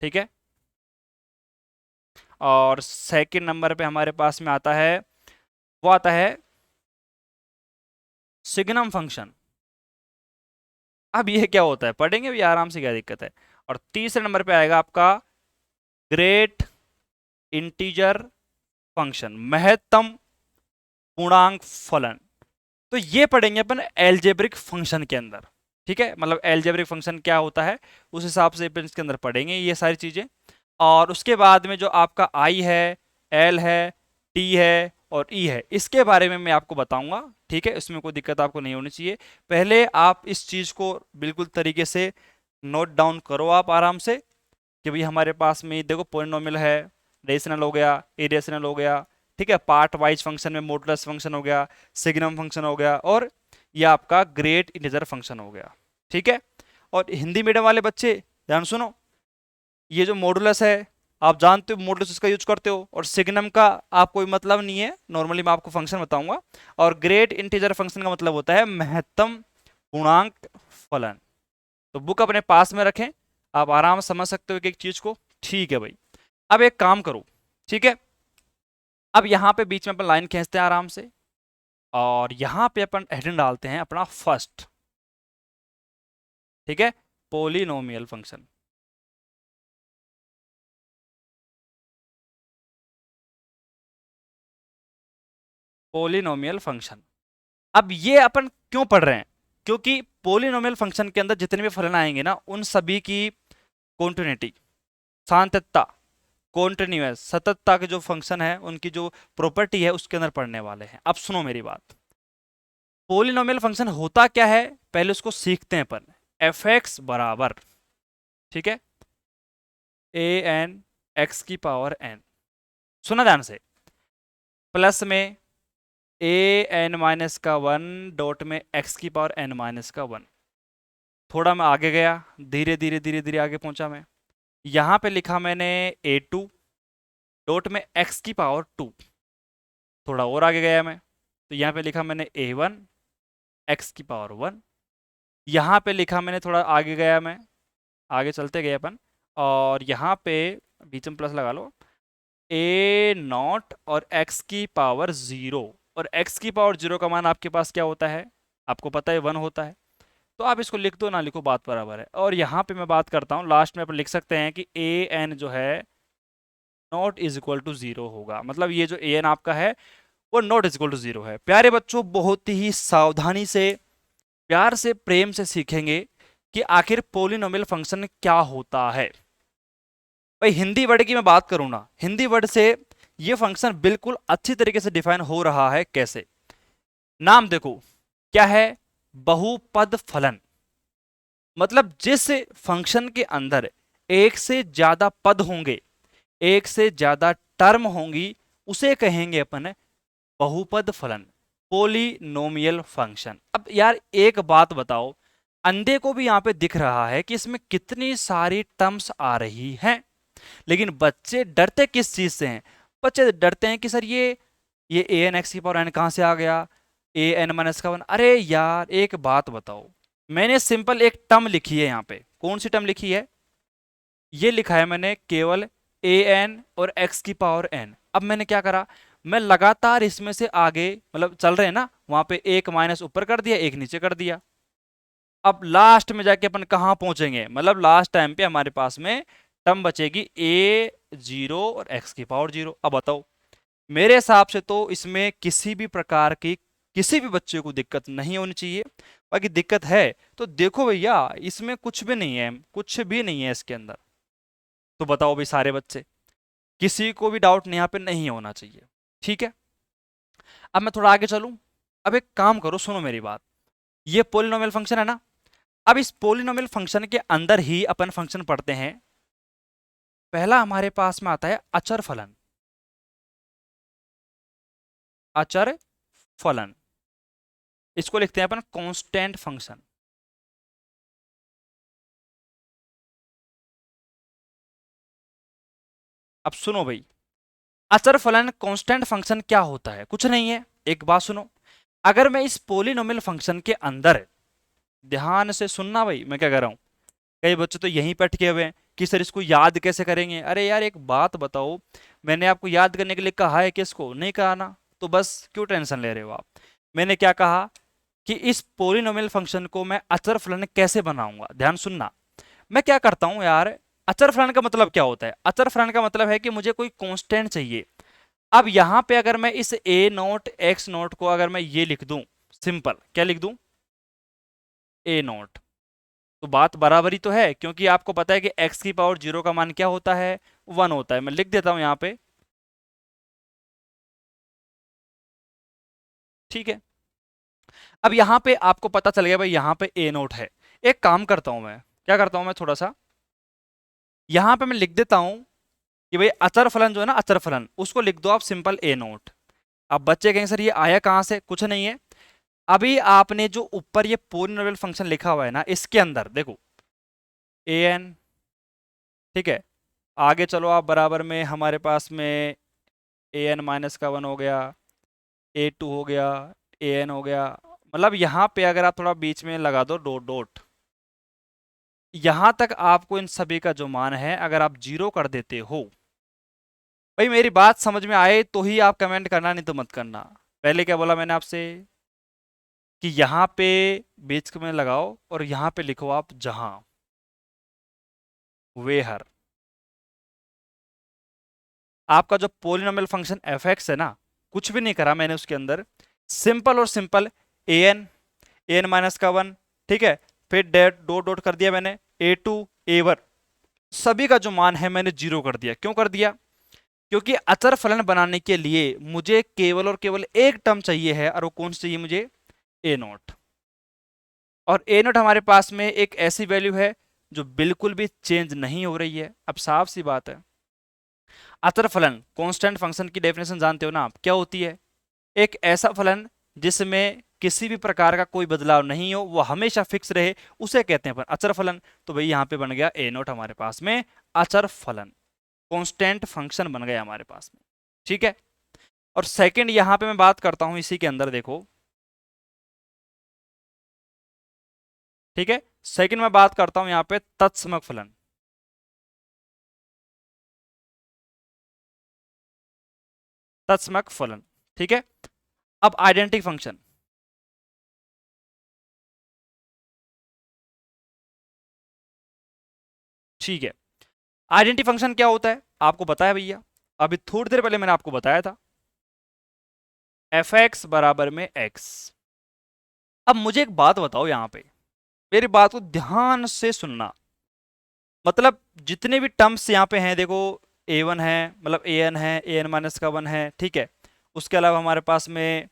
ठीक है। और सेकंड नंबर पे हमारे पास में आता है, वो आता है सिग्नम फंक्शन। अब ये क्या होता है, पढ़ेंगे भी आराम से, क्या दिक्कत है। और तीसरे नंबर पे आएगा आपका ग्रेट इंटीजर फंक्शन, महत्तम पूर्णांक फलन। तो ये पढ़ेंगे अपन एल्जेब्रिक फंक्शन के अंदर, ठीक है, मतलब एल्जेब्रिक फंक्शन क्या होता है उस हिसाब से अपन इसके अंदर पढ़ेंगे ये सारी चीजें। और उसके बाद में जो आपका आई है, एल है, टी है और ई है, इसके बारे में मैं आपको बताऊंगा, ठीक है, इसमें कोई दिक्कत आपको नहीं होनी चाहिए। पहले आप इस चीज को बिल्कुल तरीके से नोट डाउन करो आप आराम से, कि भाई हमारे पास में देखो पोलिनोमियल है, रेशनल हो गया, इरेशनल हो गया, ठीक है, पार्ट वाइज फंक्शन में मॉडुलस फंक्शन हो गया, सिग्नम फंक्शन हो गया, और ये आपका ग्रेट इंटीजर फंक्शन हो गया, ठीक है। और हिंदी मीडियम वाले बच्चे ध्यान सुनो, ये जो मॉडुलस है आप जानते हो, मॉडुलस इसका यूज करते हो, और सिग्नम का आप कोई मतलब नहीं है, नॉर्मली मैं आपको फंक्शन बताऊंगा। और ग्रेट इंटीजर फंक्शन का मतलब होता है महत्तम पूर्णांक फलन। तो बुक अपने पास में रखें, आप आराम से समझ सकते हो एक एक चीज को। ठीक है भाई, अब एक काम करो, ठीक है, अब यहां पे बीच में अपन लाइन खींचते हैं आराम से, और यहां पे अपन हेडिंग डालते हैं अपना फर्स्ट, ठीक है, पोलिनोमियल फंक्शन। पोलिनोमियल फंक्शन, अब ये अपन क्यों पढ़ रहे हैं, क्योंकि पोलिनोमियल फंक्शन के अंदर जितने भी फलन आएंगे ना उन सभी की कॉन्टिन्यूटी, सान्तत्यता, कॉन्टिन्यूअस, सततता के जो फंक्शन है उनकी जो प्रॉपर्टी है उसके अंदर पढ़ने वाले हैं। अब सुनो मेरी बात, पोलिनोमियल फंक्शन होता क्या है पहले उसको सीखते हैं अपन। एफ एक्स बराबर, ठीक है, ए एन एक्स की पावर एन, सुना ध्यान से, प्लस में ए एन माइनस का वन डॉट में एक्स की पावर एन माइनस का वन। थोड़ा मैं आगे गया, धीरे धीरे धीरे धीरे आगे पहुंचा मैं, यहां पे लिखा मैंने ए टू डॉट में एक्स की पावर टू। थोड़ा और आगे गया मैं, तो यहाँ पे लिखा मैंने ए वन एक्स की पावर वन। यहाँ पे लिखा मैंने, थोड़ा आगे गया मैं, आगे चलते गए अपन, और यहाँ पे बीच में प्लस लगा लो, ए नॉट और एक्स की पावर जीरो। और एक्स की पावर जीरो का मान आपके पास क्या होता है, आपको पता है वन होता है, तो आप इसको लिख दो ना लिखो बात बराबर है। और यहाँ पे मैं बात करता हूँ, लास्ट में अपन लिख सकते हैं कि ए एन जो है not is equal to zero होगा, मतलब ये जो ए एन आपका है वो not is equal to zero है। प्यारे बच्चों बहुत ही सावधानी से, प्यार से, प्रेम से सीखेंगे कि आखिर पोलिनोमियल फंक्शन क्या होता है। भाई हिंदी वर्ड की मैं बात करूं ना, हिंदी वर्ड से ये फंक्शन बिल्कुल अच्छी तरीके से डिफाइन हो रहा है। कैसे, नाम देखो क्या है, बहुपद फलन, मतलब जिस फंक्शन के अंदर एक से ज्यादा पद होंगे, एक से ज्यादा टर्म होंगी, उसे कहेंगे अपन बहुपद फलन, पोलिनोमियल फंक्शन। अब यार एक बात बताओ, अंधे को भी यहां पे दिख रहा है कि इसमें कितनी सारी टर्म्स आ रही हैं, लेकिन बच्चे डरते किस चीज से हैं, बच्चे डरते हैं कि सर ये ए एन एक्स की पावर एन कहां से आ गया, ए एन माइनस का वन। अरे यार एक बात बताओ, मैंने सिंपल एक टर्म लिखी है यहाँ पे, कौन सी टर्म लिखी है, ये लिखा है मैंने केवल ए एन और एक्स की पावर एन। अब मैंने क्या करा, मैं लगातार इसमें से आगे, मतलब चल रहे हैं ना, वहां पे एक माइनस ऊपर कर दिया, एक नीचे कर दिया। अब लास्ट में जाके अपन कहां पहुंचेंगे, मतलब लास्ट टाइम पे हमारे पास में टर्म बचेगी ए जीरो और एक्स की पावर जीरो। अब बताओ, मेरे हिसाब से तो इसमें किसी भी प्रकार की, किसी भी बच्चे को दिक्कत नहीं होनी चाहिए। बाकी दिक्कत है तो देखो भैया, इसमें कुछ भी नहीं है, कुछ भी नहीं है इसके अंदर। तो बताओ भाई सारे बच्चे, किसी को भी डाउट यहाँ पे नहीं होना चाहिए, ठीक है। अब मैं थोड़ा आगे चलूं, अब एक काम करो, सुनो मेरी बात, ये पोलिनोमियल फंक्शन है ना, अब इस पोलिनोमियल फंक्शन के अंदर ही अपन फंक्शन पढ़ते हैं। पहला हमारे पास में आता है अचर फलन, अचर फलन, इसको लिखते हैं अपन कांस्टेंट फंक्शन। अब सुनो भाई, अचर फलन कांस्टेंट फंक्शन क्या होता है, कुछ नहीं है, एक बात सुनो, अगर मैं इस पोलिनोमियल फंक्शन के अंदर, ध्यान से सुनना भाई मैं क्या कर रहा हूं, कई बच्चे तो यहीं पे अटके हुए हैं कि सर इसको याद कैसे करेंगे। अरे यार एक बात बताओ, मैंने आपको याद करने के लिए कहा है कि इसको नहीं कहा ना, तो बस क्यों टेंशन ले रहे हो आप। मैंने क्या कहा कि इस पोलिनोमियल फंक्शन को मैं अचर फलन कैसे बनाऊंगा, ध्यान सुनना। मैं क्या करता हूं यार, अचर फलन का मतलब क्या होता है, अचर फलन का मतलब है कि मुझे कोई कांस्टेंट चाहिए। अब यहां पे अगर मैं इस ए नोट एक्स नोट को अगर मैं ये लिख दूं, सिंपल क्या लिख दूं, ए नोट, तो बात बराबरी तो है, क्योंकि आपको पता है कि x की पावर जीरो का मान क्या होता है, वन होता है। मैं लिख देता हूं यहां पे, ठीक है। अब यहां पे आपको पता चल गया भाई यहां पे ए नोट है। एक काम करता हूं मैं, क्या करता हूं मैं, थोड़ा सा यहां पे मैं लिख देता हूं कि भाई अचर फलन जो है ना, अचर फलन उसको लिख दो आप सिंपल ए नोट। अब बच्चे कहेंगे सर ये आया कहां से, कुछ नहीं है, अभी आपने जो ऊपर ये पोलिनोमियल फंक्शन लिखा हुआ है ना, इसके अंदर देखो, ए एन, ठीक है। आगे चलो आप, बराबर में हमारे पास में ए एन माइनस का 1 हो गया, ए टू हो गया, ए एन हो गया। मतलब यहाँ पे अगर आप थोड़ा बीच में लगा दो डॉट डॉट, यहां तक आपको इन सभी का जो मान है अगर आप जीरो कर देते हो, भाई मेरी बात समझ में आए तो ही आप कमेंट करना, नहीं तो मत करना। पहले क्या बोला मैंने आपसे कि यहां पे बीच में लगाओ और यहां पे लिखो आप जहां, वेहर। आपका जो पोलिनोमियल फंक्शन एफ एक्स है ना, कुछ भी नहीं करा मैंने उसके अंदर, सिंपल और सिंपल ए एन माइनस का 1, ठीक है। फिर डेट डॉट डॉट कर दिया मैंने, ए टू ए वन, सभी का जो मान है मैंने जीरो कर दिया। क्यों कर दिया? क्योंकि अचर फलन बनाने के लिए मुझे केवल और केवल एक टर्म चाहिए है, और वो कौन सी चाहिए मुझे? ए नॉट। और ए नॉट हमारे पास में एक ऐसी वैल्यू है जो बिल्कुल भी चेंज नहीं हो रही है। अब साफ सी बात है, अचर फलन कांस्टेंट फंक्शन की डेफिनेशन जानते हो ना आप, क्या होती है? एक ऐसा फलन जिसमें किसी भी प्रकार का कोई बदलाव नहीं हो, वो हमेशा फिक्स रहे, उसे कहते हैं अपन अचर फलन। तो भाई यहाँ पे बन गया ए नॉट हमारे पास में अचर फलन, कांस्टेंट फंक्शन बन गया हमारे पास में, ठीक है। और सेकंड यहां पे मैं बात करता हूं इसी के अंदर, देखो, ठीक है। सेकंड मैं बात करता हूं यहां पे तत्समक फलन, तत्समक फलन, ठीक है। अब आइडेंटिटी फंक्शन, ठीक है। आइडेंटिटी फंक्शन क्या होता है आपको पता है भैया, अभी थोड़ी देर पहले मैंने आपको बताया था, एफ एक्स बराबर में एक्स। अब मुझे एक बात बताओ यहां पे, मेरी बात को ध्यान से सुनना। मतलब जितने भी टर्म्स यहाँ पे हैं, देखो, ए वन है, मतलब ए एन है, ए एन माइनस का 1 है, ठीक है। उसके अलावा हमारे पास में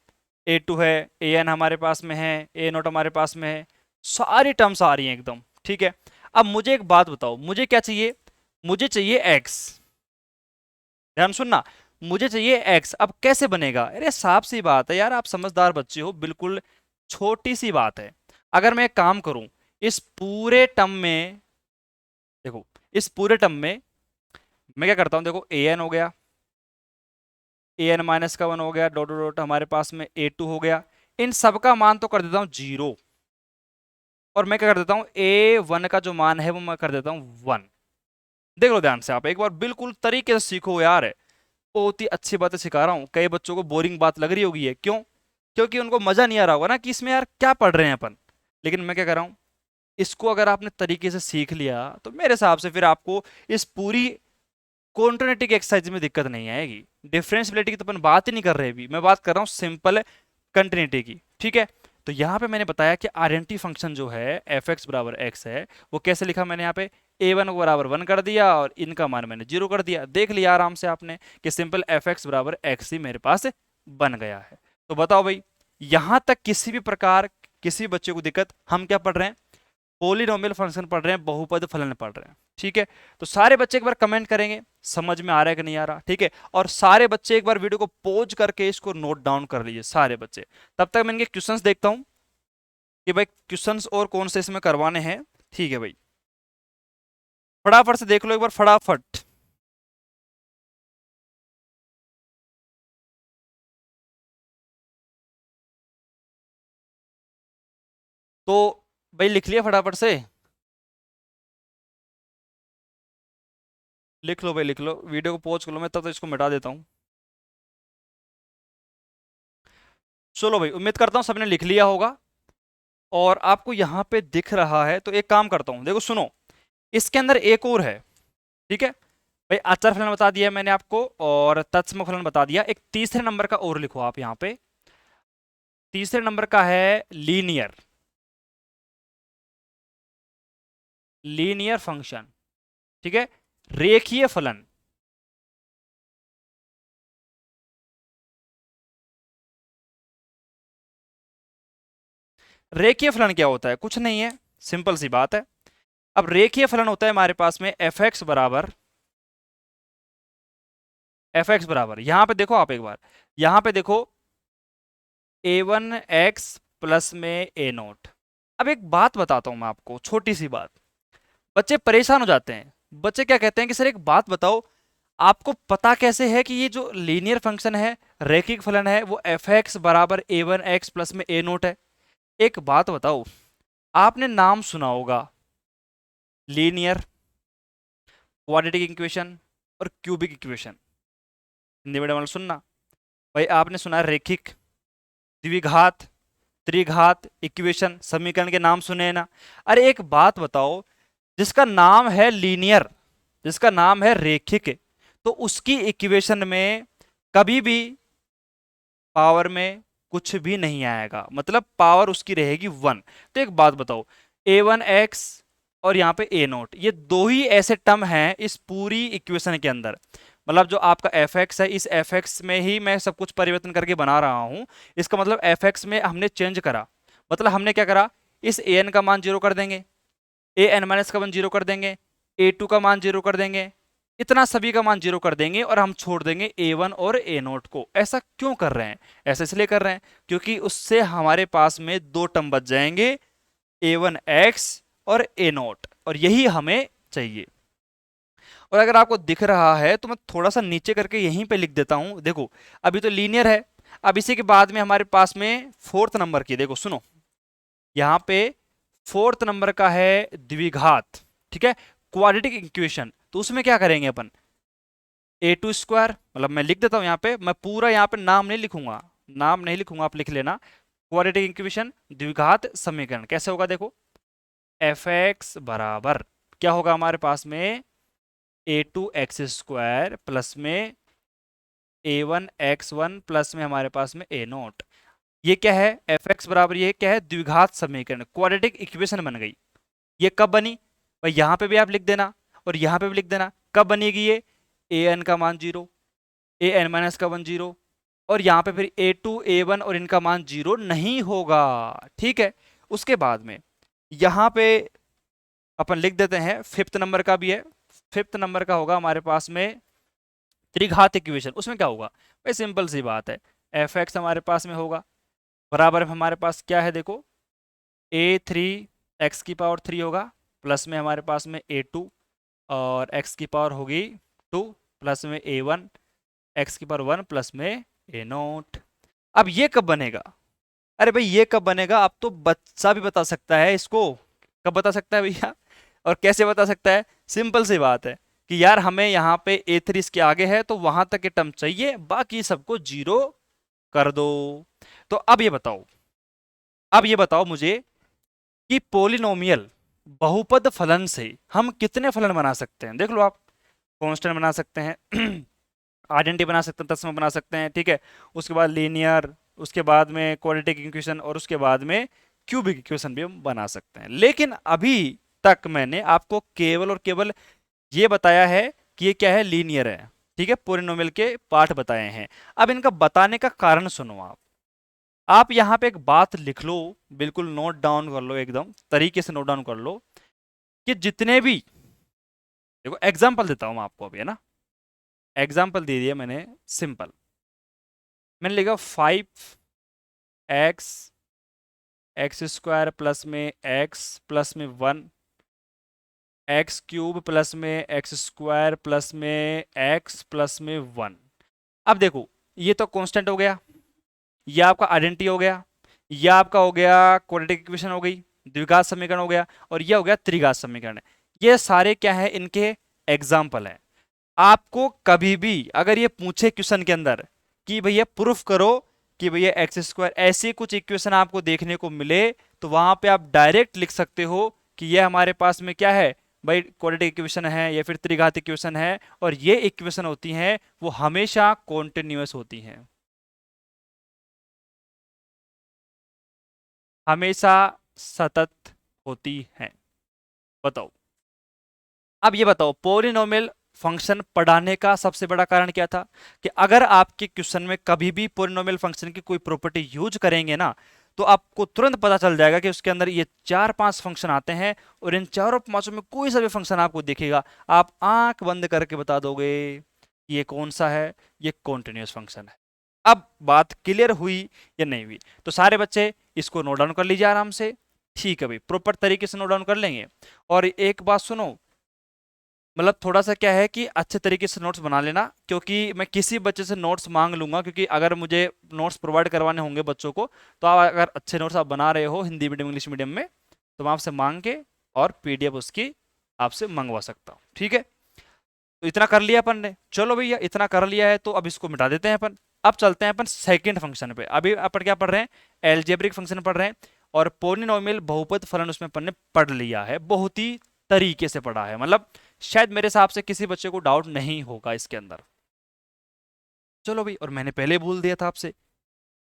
ए टू है, ए एन हमारे पास में है, ए नोट हमारे पास में है, सारी टर्म्स आ रही हैं एकदम, ठीक है। अब मुझे एक बात बताओ, मुझे क्या चाहिए? मुझे चाहिए एक्स। ध्यान सुनना, मुझे चाहिए एक्स। अब कैसे बनेगा? अरे साफ सी बात है यार, आप समझदार बच्चे हो, बिल्कुल छोटी सी बात है। अगर मैं एक काम करूं, इस पूरे टर्म में, देखो, इस पूरे टर्म में मैं क्या करता हूं, देखो, ए एन हो गया, ए एन माइनस का 1 हो गया, डॉट डॉट डॉट हमारे पास में ए टू हो गया, इन सब का मान तो कर देता हूं जीरो, और मैं क्या कर देता हूं, ए वन का जो मान है वो मैं कर देता हूं 1। देख लो ध्यान से, आप एक बार बिल्कुल तरीके से सीखो यार, बहुत ही अच्छी बातें सिखा रहा हूं। कई बच्चों को बोरिंग बात लग रही होगी है, क्यों? क्योंकि उनको मजा नहीं आ रहा होगा ना कि इसमें यार क्या पढ़ रहे हैं अपन। लेकिन मैं क्या कर रहा हूं, इसको अगर आपने तरीके से सीख लिया तो मेरे हिसाब से फिर आपको इस पूरी कॉन्टिन्यूटी की एक्सरसाइज में दिक्कत नहीं आएगी। डिफरेंशियबिलिटी की तो अपन बात ही नहीं कर रहे, अभी मैं बात कर रहा हूँ सिंपल कंटिन्यूटी की, ठीक है। तो यहाँ पे मैंने बताया कि आइडेंटिटी फंक्शन जो है एफ एक्स बराबर एक्स है, वो कैसे लिखा मैंने यहाँ पे, ए वन को बराबर 1 कर दिया और इनका मान मैंने 0 कर दिया। देख लिया आराम से आपने कि सिंपल एफ एक्स बराबर एक्स ही मेरे पास बन गया है। तो बताओ भाई, यहां तक किसी भी प्रकार किसी बच्चे को दिक्कत? हम क्या पढ़ रहे हैं? पोलिनोमियल फंक्शन पढ़ रहे हैं, बहुपद फलन पढ़ रहे हैं, ठीक है। तो सारे बच्चे एक बार कमेंट करेंगे समझ में आ रहा है कि नहीं आ रहा, ठीक है। और सारे बच्चे एक बार वीडियो को पॉज करके इसको नोट डाउन कर लीजिए सारे बच्चे। तब तक मैं इनके क्वेश्चंस देखता हूं कि भाई क्वेश्चंस और कौन से इसमें करवाने हैं, ठीक है भाई। फटाफट से देख लो एक बार, फटाफट। तो भाई लिख लिया फटाफट से? लिख लो भाई, लिख लो, वीडियो को पॉज कर लो, मैं तब तक इसको मिटा देता हूँ। चलो भाई, उम्मीद करता हूँ सबने लिख लिया होगा और आपको यहाँ पे दिख रहा है। तो एक काम करता हूँ, देखो सुनो, इसके अंदर एक और है, ठीक है भाई। अचर फलन बता दिया मैंने आपको और तत्सम फलन बता दिया। एक तीसरे नंबर का और लिखो आप यहाँ पे, तीसरे नंबर का है लीनियर, लीनियर फंक्शन, ठीक है, रेखीय फलन। रेखीय फलन क्या होता है? कुछ नहीं है, सिंपल सी बात है। अब रेखीय फलन होता है हमारे पास में एफ एक्स बराबर, एफ एक्स बराबर, यहां पे देखो आप एक बार, यहां पे देखो, ए वन एक्स प्लस में ए नोट। अब एक बात बताता हूं मैं आपको, छोटी सी बात, बच्चे परेशान हो जाते हैं। बच्चे क्या कहते हैं कि सर एक बात बताओ, आपको पता कैसे है कि ये जो लीनियर फंक्शन है, रैखिक फलन है, वो एफ एक्स बराबर ए वन एक्स प्लस में ए नोट है? एक बात बताओ, आपने नाम सुना होगा लीनियर, क्वाड्रेटिक इक्वेशन और क्यूबिक इक्वेशन। हिंदी मीडियम वाले सुनना भाई, आपने सुना है रैखिक, द्विघात, त्रिघात इक्वेशन, समीकरण के नाम सुने हैं ना? अरे एक बात बताओ, जिसका नाम है लीनियर, जिसका नाम है रैखिक, तो उसकी इक्वेशन में कभी भी पावर में कुछ भी नहीं आएगा, मतलब पावर उसकी रहेगी 1। तो एक बात बताओ, ए वन एक्स और यहाँ पे ए नोट, ये दो ही ऐसे टर्म हैं इस पूरी इक्वेशन के अंदर। मतलब जो आपका एफ एक्स है, इस एफ एक्स में ही मैं सब कुछ परिवर्तन करके बना रहा हूं। इसका मतलब एफ एक्स में हमने चेंज करा, मतलब हमने क्या करा, इस ए एन का मान जीरो कर देंगे, ए एन माइनस का मान जीरो कर देंगे, ए टू का मान जीरो कर देंगे, इतना सभी का मान जीरो कर देंगे और हम छोड़ देंगे ए वन और ए नोट को। ऐसा क्यों कर रहे हैं? ऐसा इसलिए कर रहे हैं क्योंकि उससे हमारे पास में दो टर्म बच जाएंगे, ए वन एक्स और ए नोट, और यही हमें चाहिए। और अगर आपको दिख रहा है तो मैं थोड़ा सा नीचे करके यहीं पे लिख देता हूं। देखो अभी तो लीनियर है, अब इसी के बाद में हमारे पास में फोर्थ नंबर की, देखो सुनो, यहां पे फोर्थ नंबर का है द्विघात, ठीक है, क्वाड्रेटिक इक्वेशन। तो उसमें क्या करेंगे अपन, ए टू स्क्वायर, मतलब मैं लिख देता हूं यहाँ पे, मैं पूरा यहाँ पे नाम नहीं लिखूंगा, नाम नहीं लिखूंगा, आप लिख लेना। क्वाड्रेटिक इक्वेशन द्विघात समीकरण कैसे होगा, देखो एफ एक्स बराबर क्या होगा हमारे पास में, ए टू एक्स स्क्वायर प्लस में ए वन एक्स वन प्लस में हमारे पास में ए नोट। ये क्या है, एफ एक्स बराबर, ये क्या है, द्विघात समीकरण, क्वाड्रेटिक इक्वेशन बन गई। ये कब बनी भाई, यहां पे भी आप लिख देना और यहां पे भी लिख देना, कब बनेगी ये, ए एन का मान जीरो, ए एन माइनस का वन जीरो, और यहाँ पे फिर ए टू ए वन और इनका मान जीरो नहीं होगा, ठीक है। उसके बाद में यहाँ पे अपन लिख देते हैं, फिफ्थ नंबर का भी है, फिफ्थ नंबर का होगा हमारे पास में त्रिघात इक्वेशन। उसमें क्या होगा भाई, सिंपल सी बात है, एफ एक्स हमारे पास में होगा बराबर हमारे पास क्या है, देखो ए थ्री एक्स की पावर थ्री होगा, प्लस में हमारे पास में ए टू और एक्स की पावर होगी टू, प्लस में ए वन एक्स की पावर वन प्लस में ए नोट। अब ये कब बनेगा, अरे भाई ये कब बनेगा, अब तो बच्चा भी बता सकता है इसको। कब बता सकता है भैया, और कैसे बता सकता है? सिंपल सी बात है कि यार हमें यहाँ पे ए थ्री इसके आगे है तो वहां तक के टर्म चाहिए, बाकी सबको जीरो कर दो। तो अब ये बताओ मुझे कि पोलिनोमियल बहुपद फलन से हम कितने फलन बना सकते हैं? देख लो आप, कांस्टेंट बना सकते हैं, आइडेंटिटी बना सकते हैं, तत्सम बना सकते हैं, ठीक है, उसके बाद लीनियर, उसके बाद में क्वाड्रेटिक इक्वेशन और उसके बाद में क्यूबिक इक्वेशन भी हम बना सकते हैं। लेकिन अभी तक मैंने आपको केवल और केवल ये बताया है कि ये क्या है, लीनियर है, ठीक है, पोलिनोमियल के पार्ट बताए हैं। अब इनका बताने का कारण सुनो आप यहाँ पे एक बात लिख लो, बिल्कुल नोट डाउन कर लो, एकदम तरीके से नोट डाउन कर लो कि जितने भी, देखो एग्जाम्पल देता हूं मैं आपको अभी, है ना, एग्जाम्पल दे दिया मैंने सिंपल, मैंने लिखा 5x एक्स स्क्वायर प्लस में x प्लस में 1, एक्स क्यूब प्लस में एक्स स्क्वायर प्लस में x प्लस में 1। अब देखो ये तो कांस्टेंट हो गया, ये आपका आइडेंटिटी हो गया, ये आपका हो गया क्वाड्रेटिक इक्वेशन हो गई, द्विघात समीकरण हो गया, और ये हो गया त्रिघात समीकरण। ये सारे क्या है, इनके एग्जाम्पल है। आपको कभी भी अगर ये पूछे क्वेश्चन के अंदर कि भैया प्रूफ करो कि भैया एक्स स्क्वायर, ऐसी कुछ इक्वेशन आपको देखने को मिले, तो वहां पे आप डायरेक्ट लिख सकते हो कि ये हमारे पास में क्या है भाई, क्वाड्रेटिक इक्वेशन है या फिर त्रिघात इक्वेशन है, और ये इक्वेशन होती हैं वो हमेशा कॉन्टिन्यूअस होती हैं, हमेशा सतत होती हैं। बताओ, अब ये बताओ पोलिनोमियल फंक्शन पढ़ाने का सबसे बड़ा कारण क्या था, कि अगर आपके क्वेश्चन में कभी भी पोलिनोमियल फंक्शन की कोई प्रॉपर्टी यूज करेंगे ना, तो आपको तुरंत पता चल जाएगा कि उसके अंदर ये 4-5 फंक्शन आते हैं, और इन चारों पांचों में कोई सा भी फंक्शन आपको दिखेगा, आप आंख बंद करके बता दोगे ये कौन सा है, ये कॉन्टिन्यूअस फंक्शन है। अब बात क्लियर हुई या नहीं हुई? तो सारे बच्चे इसको नोट डाउन कर लीजिए आराम से। ठीक है भाई, प्रॉपर तरीके से नोट डाउन कर लेंगे। और एक बात सुनो, मतलब थोड़ा सा क्या है कि अच्छे तरीके से नोट्स बना लेना, क्योंकि मैं किसी बच्चे से नोट्स मांग लूंगा, क्योंकि अगर मुझे नोट्स प्रोवाइड करवाने होंगे बच्चों को, तो आप अगर अच्छे नोट्स आप बना रहे हो हिंदी मीडियम इंग्लिश मीडियम में, तो मैं आपसे मांग के और पीडीएफ उसकी आपसे मंगवा सकता हूँ। ठीक है, तो इतना कर लिया अपन ने। चलो भैया, इतना कर लिया है तो अब इसको मिटा देते हैं अपन। अब चलते हैं अपन सेकंड फंक्शन पे। अभी अपन क्या पढ़ रहे हैं, एल्जेब्रिक फंक्शन पढ़ रहे हैं, और पोलिनोमियल बहुपद फलन उसमें अपन ने पढ़ लिया है, बहुत ही तरीके से पढ़ा है, मतलब शायद मेरे हिसाब से किसी बच्चे को डाउट नहीं होगा इसके अंदर। चलो भाई, और मैंने पहले बोल दिया था आपसे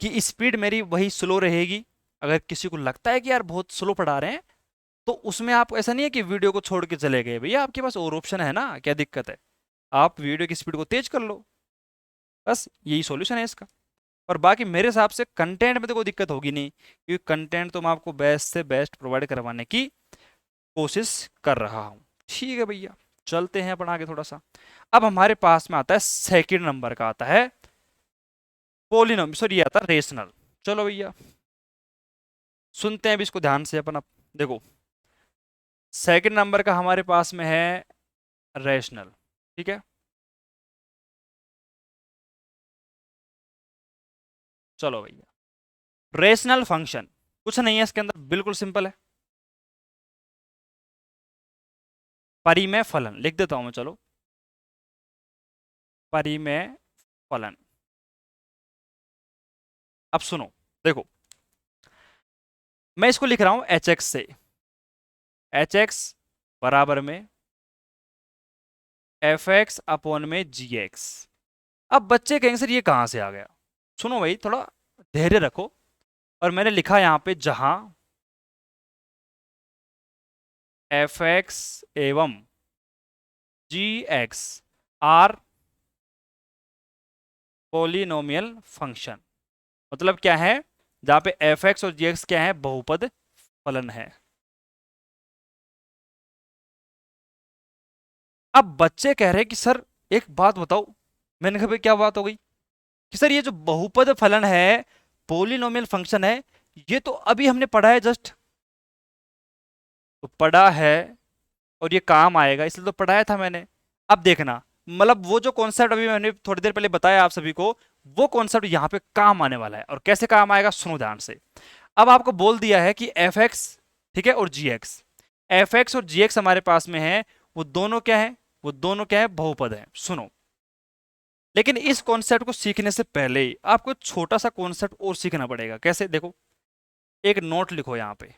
कि स्पीड मेरी वही स्लो रहेगी। अगर किसी को लगता है कि यार बहुत स्लो पढ़ा रहे हैं, तो उसमें आप ऐसा नहीं है कि वीडियो को छोड़ के चले गए, भैया आपके पास और ऑप्शन है ना, क्या दिक्कत है, आप वीडियो की स्पीड को तेज कर लो, बस यही सॉल्यूशन है इसका। और बाकी मेरे हिसाब से कंटेंट में तो कोई दिक्कत होगी नहीं, क्योंकि कंटेंट तो मैं आपको बेस्ट से बेस्ट प्रोवाइड करवाने की कोशिश कर रहा हूँ। ठीक है भैया, चलते हैं अपन आगे थोड़ा सा। अब हमारे पास में आता है सेकंड नंबर का, आता है पोलिनोमियल, सॉरी ये आता है रेशनल। चलो भैया, सुनते हैं अभी इसको ध्यान से अपन। अब देखो, सेकंड नंबर का हमारे पास में है रेशनल। ठीक है, चलो भैया, रेशनल फंक्शन कुछ नहीं है इसके अंदर, बिल्कुल सिंपल है। परिमेय फलन लिख देता हूं मैं, चलो, परिमेय फलन। अब सुनो, देखो, मैं इसको लिख रहा हूं एच एक्स से, एच एक्स बराबर में एफ एक्स अपॉन में जी एक्स। अब बच्चे कहेंगे सर ये कहां से आ गया, सुनो भाई, थोड़ा धैर्य रखो। और मैंने लिखा यहां पे जहां एफ एक्स एवं जी एक्स आर पोलिनोमियल फंक्शन, मतलब क्या है, जहां पे एफ एक्स और जी एक्स क्या है, बहुपद फलन है। अब बच्चे कह रहे हैं कि सर एक बात बताओ। मैंने कहा भाई क्या बात हो गई, कि सर ये जो बहुपद फलन है, पोलिनोमियल फंक्शन है, ये तो अभी हमने पढ़ा है जस्ट, तो पढ़ा है और ये काम आएगा इसलिए तो पढ़ाया था मैंने। अब देखना, मतलब वो जो कॉन्सेप्ट अभी मैंने थोड़ी देर पहले बताया आप सभी को, वो कॉन्सेप्ट यहाँ पे काम आने वाला है। और कैसे काम आएगा, सुनो ध्यान से। अब आपको बोल दिया है कि एफ एक्स, ठीक है, और जी एक्स, एफ एक्स और जी एक्स हमारे पास में है, वो दोनों क्या है, वो दोनों क्या है, बहुपद है। सुनो, लेकिन इस कॉन्सेप्ट को सीखने से पहले ही आपको छोटा सा कॉन्सेप्ट और सीखना पड़ेगा। कैसे, देखो, एक नोट लिखो यहाँ पे,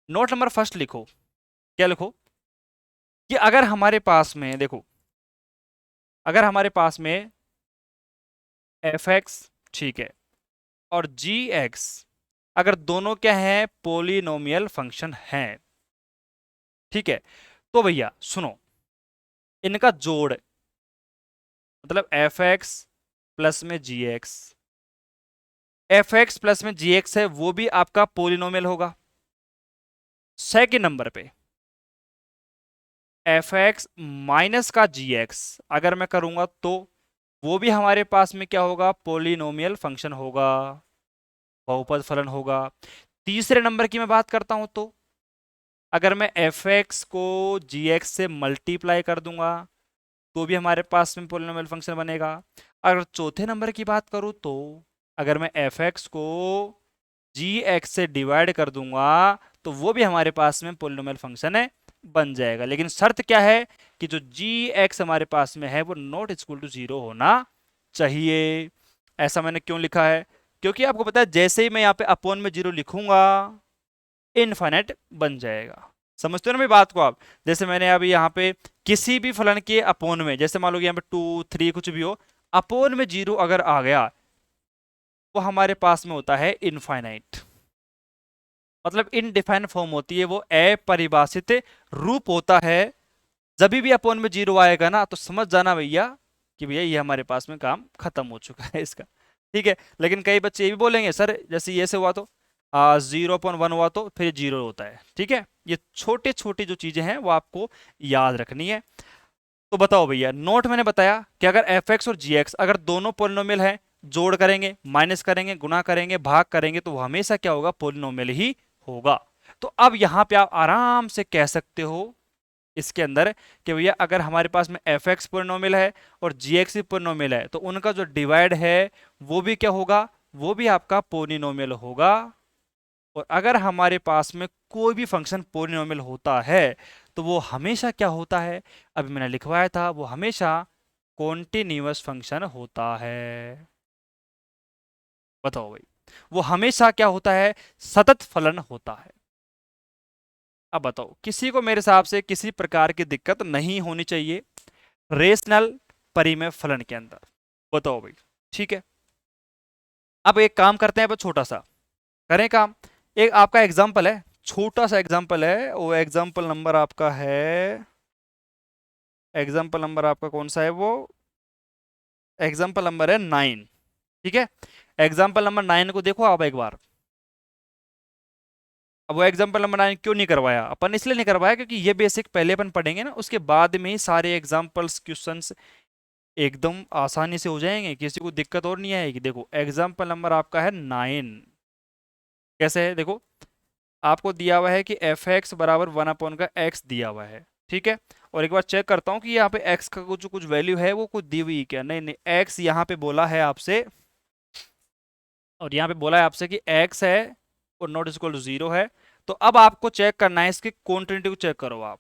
नोट नंबर फर्स्ट लिखो। क्या लिखो, कि अगर हमारे पास में, देखो, अगर हमारे पास में एफ एक्स, ठीक है, और जी एक्स, अगर दोनों क्या है, पोलिनोमियल फंक्शन है, ठीक है, तो भैया सुनो, इनका जोड़, मतलब एफ एक्स प्लस में जी एक्स, एफ एक्स प्लस में जी एक्स है, वो भी आपका पोलिनोमियल होगा। सेकेंड नंबर पे एफ एक्स माइनस का जी एक्स अगर मैं करूंगा, तो वो भी हमारे पास में क्या होगा, पोलिनोमियल फंक्शन होगा, बहुपद फलन होगा। तीसरे नंबर की मैं बात करता हूं, तो अगर मैं एफ एक्स को जी एक्स से मल्टीप्लाई कर दूंगा, तो भी हमारे पास में पोलिनोमियल फंक्शन बनेगा। अगर चौथे नंबर की बात करूं, तो अगर मैं एफ एक्स को जी एक्स से डिवाइड कर दूंगा, तो वो भी हमारे पास में पोलिनोमियल फंक्शन है, बन जाएगा। लेकिन शर्त क्या है, कि जो जी एक्स हमारे पास में है वो नॉट इक्वल टू जीरो होना चाहिए। ऐसा मैंने क्यों लिखा है, क्योंकि आपको पता है जैसे ही मैं यहाँ पे अपॉन में जीरो लिखूंगा, इनफाइनाइट बन जाएगा। समझते हो ना मेरी बात को आप, जैसे मैंने अभी यहाँ पे किसी भी फलन के अपोन में, जैसे मान लो यहाँ पे 2 3 कुछ भी हो, अपोन में जीरो अगर आ गया, वो हमारे पास में होता है इनफाइनाइट, मतलब इनडिफाइंड फॉर्म होती है, वो अपरिभाषित रूप होता है। जब भी अपोन में जीरो आएगा ना, तो समझ जाना भैया कि भैया ये हमारे पास में काम खत्म हो चुका है इसका। ठीक है, लेकिन कई बच्चे ये भी बोलेंगे सर जैसे ये से हुआ तो 0.1 हुआ तो फिर जीरो होता है। ठीक है, ये छोटे छोटे जो चीजें हैं वो आपको याद रखनी है। तो बताओ भैया, नोट मैंने बताया कि अगर एफ एक्स और जी एक्स अगर दोनों पोलिनोमियल है, जोड़ करेंगे, माइनस करेंगे, गुना करेंगे, भाग करेंगे, तो वो हमेशा क्या होगा, पोलिनोमियल ही होगा। तो अब यहां पे आप आराम से कह सकते हो इसके अंदर कि भैया अगर हमारे पास में एफ एक्स पोलिनोमियल है और जी एक्स भी पोलिनोमियल है, तो उनका जो डिवाइड है वो भी क्या होगा, वो भी आपका पोलिनोमियल होगा। और अगर हमारे पास में कोई भी फंक्शन पोलिनोमियल होता है तो वो हमेशा क्या होता है, अभी मैंने लिखवाया था, वो हमेशा कॉन्टिन्यूअस फंक्शन होता है। बताओ भाई, वो हमेशा क्या होता है, सतत फलन होता है। अब बताओ, किसी को मेरे हिसाब से किसी प्रकार की दिक्कत नहीं होनी चाहिए रेशनल परिमेय फलन के अंदर। बताओ भाई, ठीक है। अब एक काम करते हैं, अब छोटा सा करें काम। एक आपका एग्जाम्पल है, छोटा सा एग्जाम्पल है, वो एग्जाम्पल नंबर आपका है, एग्जाम्पल नंबर आपका कौन सा है, वो एग्जाम्पल नंबर है 9। ठीक है, एग्जाम्पल नंबर 9 को देखो आप एक बार। अब वो एग्जाम्पल नंबर 9 क्यों नहीं करवाया अपन, इसलिए नहीं करवाया क्योंकि ये बेसिक पहले अपन पढ़ेंगे ना, उसके बाद में ही सारे एग्जाम्पल्स क्वेश्चंस एकदम आसानी से हो जाएंगे, किसी को दिक्कत और नहीं आएगी। देखो एग्जाम्पल नंबर आपका है 9। कैसे है, देखो आपको दिया हुआ है कि एफ एक्स बराबर 1 का एक्स दिया हुआ है, ठीक है। और एक बार चेक करता हूँ कि यहाँ पे एक्स का कुछ कुछ वैल्यू है वो कुछ दी हुई है क्या, नहीं नहीं, एक्स यहाँ पे बोला है आपसे, और यहाँ पे बोला है आपसे कि एक्स है और नॉट इक्वल टू 0 है। तो अब आपको चेक करना है इसकी कॉन्टिन्यूटी को, चेक करो आप,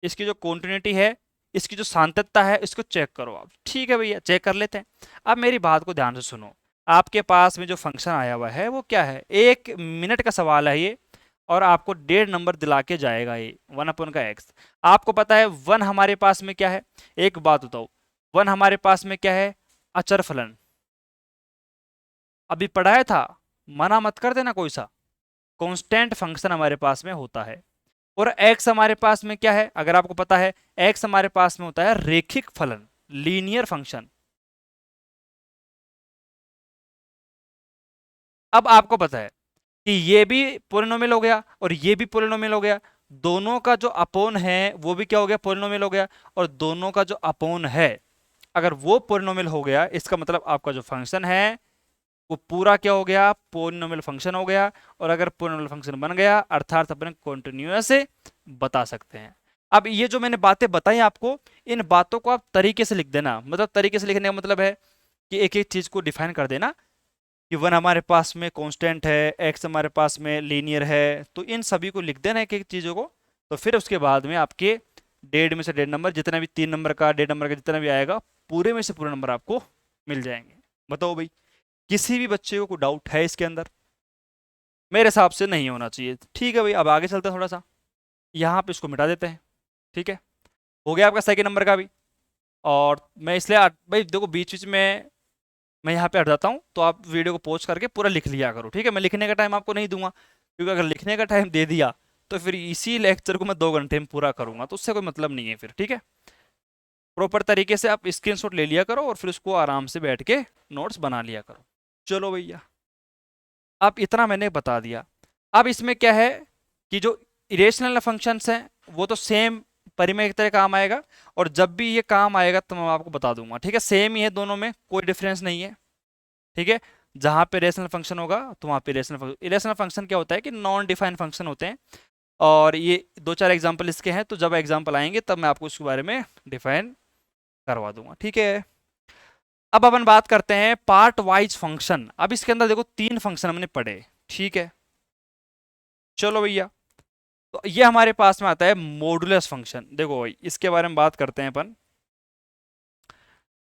इसकी जो कॉन्टिन्यूटी है, इसकी जो सांतत्ता है, इसको चेक करो आप। ठीक है भैया, चेक कर लेते हैं। अब मेरी बात को ध्यान से सुनो, आपके पास में जो फंक्शन आया हुआ है वो क्या है, 1 मिनट का सवाल है ये, और आपको 1.5 नंबर दिला के जाएगा ये 1 का एक्स। आपको पता है 1 हमारे पास में क्या है, एक बात बताओ, 1 हमारे पास में क्या है, अचर फलन। अभी पढ़ाया था, मना मत कर देना कोई सा, कांस्टेंट फंक्शन हमारे पास में होता है। और x हमारे पास में क्या है, अगर आपको पता है, x हमारे पास में होता है रेखिक फलन, लीनियर फंक्शन। अब आपको पता है कि ये भी पोलिनोमियल हो गया और ये भी पोलिनोमियल हो गया, दोनों का जो अपोन है वो भी क्या हो गया, पोलिनोमियल हो गया। और दोनों का जो अपोन है अगर वो पोलिनोमियल हो गया, इसका मतलब आपका जो फंक्शन है वो पूरा क्या हो गया, पोलिनोमियल फंक्शन हो गया। और अगर पोलिनोमियल फंक्शन बन गया अर्थात अपन कॉन्टिन्यूअस से बता सकते हैं। अब ये जो मैंने बातें बताई आपको, इन बातों को आप तरीके से लिख देना, मतलब तरीके से लिखने का मतलब है कि एक एक चीज को डिफाइन कर देना कि 1 हमारे पास में कांस्टेंट है, x हमारे पास में लीनियर है, तो इन सभी को लिख देना एक एक चीजों को। तो फिर उसके बाद में आपके 1.5 में से 1.5 नंबर, जितना भी 3 नंबर का 1.5 नंबर का जितना भी आएगा, पूरे में से पूरे नंबर आपको मिल जाएंगे। बताओ भाई, किसी भी बच्चे को कोई डाउट है इसके अंदर? मेरे हिसाब से नहीं होना चाहिए। ठीक है भाई, अब आगे चलते हैं थोड़ा सा, यहाँ पे इसको मिटा देते हैं। ठीक है, हो गया आपका सेकंड नंबर का भी। और मैं इसलिए भाई देखो बीच बीच में मैं यहाँ पे हट जाता हूँ, तो आप वीडियो को पॉज करके पूरा लिख लिया करो। ठीक है, मैं लिखने का टाइम आपको नहीं दूंगा, क्योंकि अगर लिखने का टाइम दे दिया तो फिर इसी लेक्चर को मैं 2 घंटे में पूरा करूंगा, तो उससे कोई मतलब नहीं है फिर। ठीक है, प्रॉपर तरीके से आप स्क्रीनशॉट ले लिया करो और फिर उसको आराम से बैठ के नोट्स बना लिया करो। चलो भैया, अब इतना मैंने बता दिया। अब इसमें क्या है कि जो इरेशनल फंक्शंस हैं वो तो सेम परिमेय की तरह काम आएगा, और जब भी ये काम आएगा तो मैं आपको बता दूंगा। ठीक है, सेम ही है दोनों में, कोई डिफरेंस नहीं है। ठीक है, जहां पे रेशनल फंक्शन होगा तो वहां पे रेशनल फंक्शन, इरेशनल फंक्शन क्या होता है कि नॉन डिफाइंड फंक्शन होते हैं। और ये 2-4 एग्जाम्पल इसके हैं, तो जब एग्जाम्पल आएंगे तब मैं आपको इसके बारे में डिफाइन करवा दूंगा। ठीक है, अब अपन बात करते हैं पार्ट वाइज फंक्शन। अब इसके अंदर देखो 3 फंक्शन हमने पढ़े। ठीक है, चलो भैया, तो ये हमारे पास में आता है मॉडुलस फंक्शन। देखो भाई, इसके बारे में बात करते हैं अपन।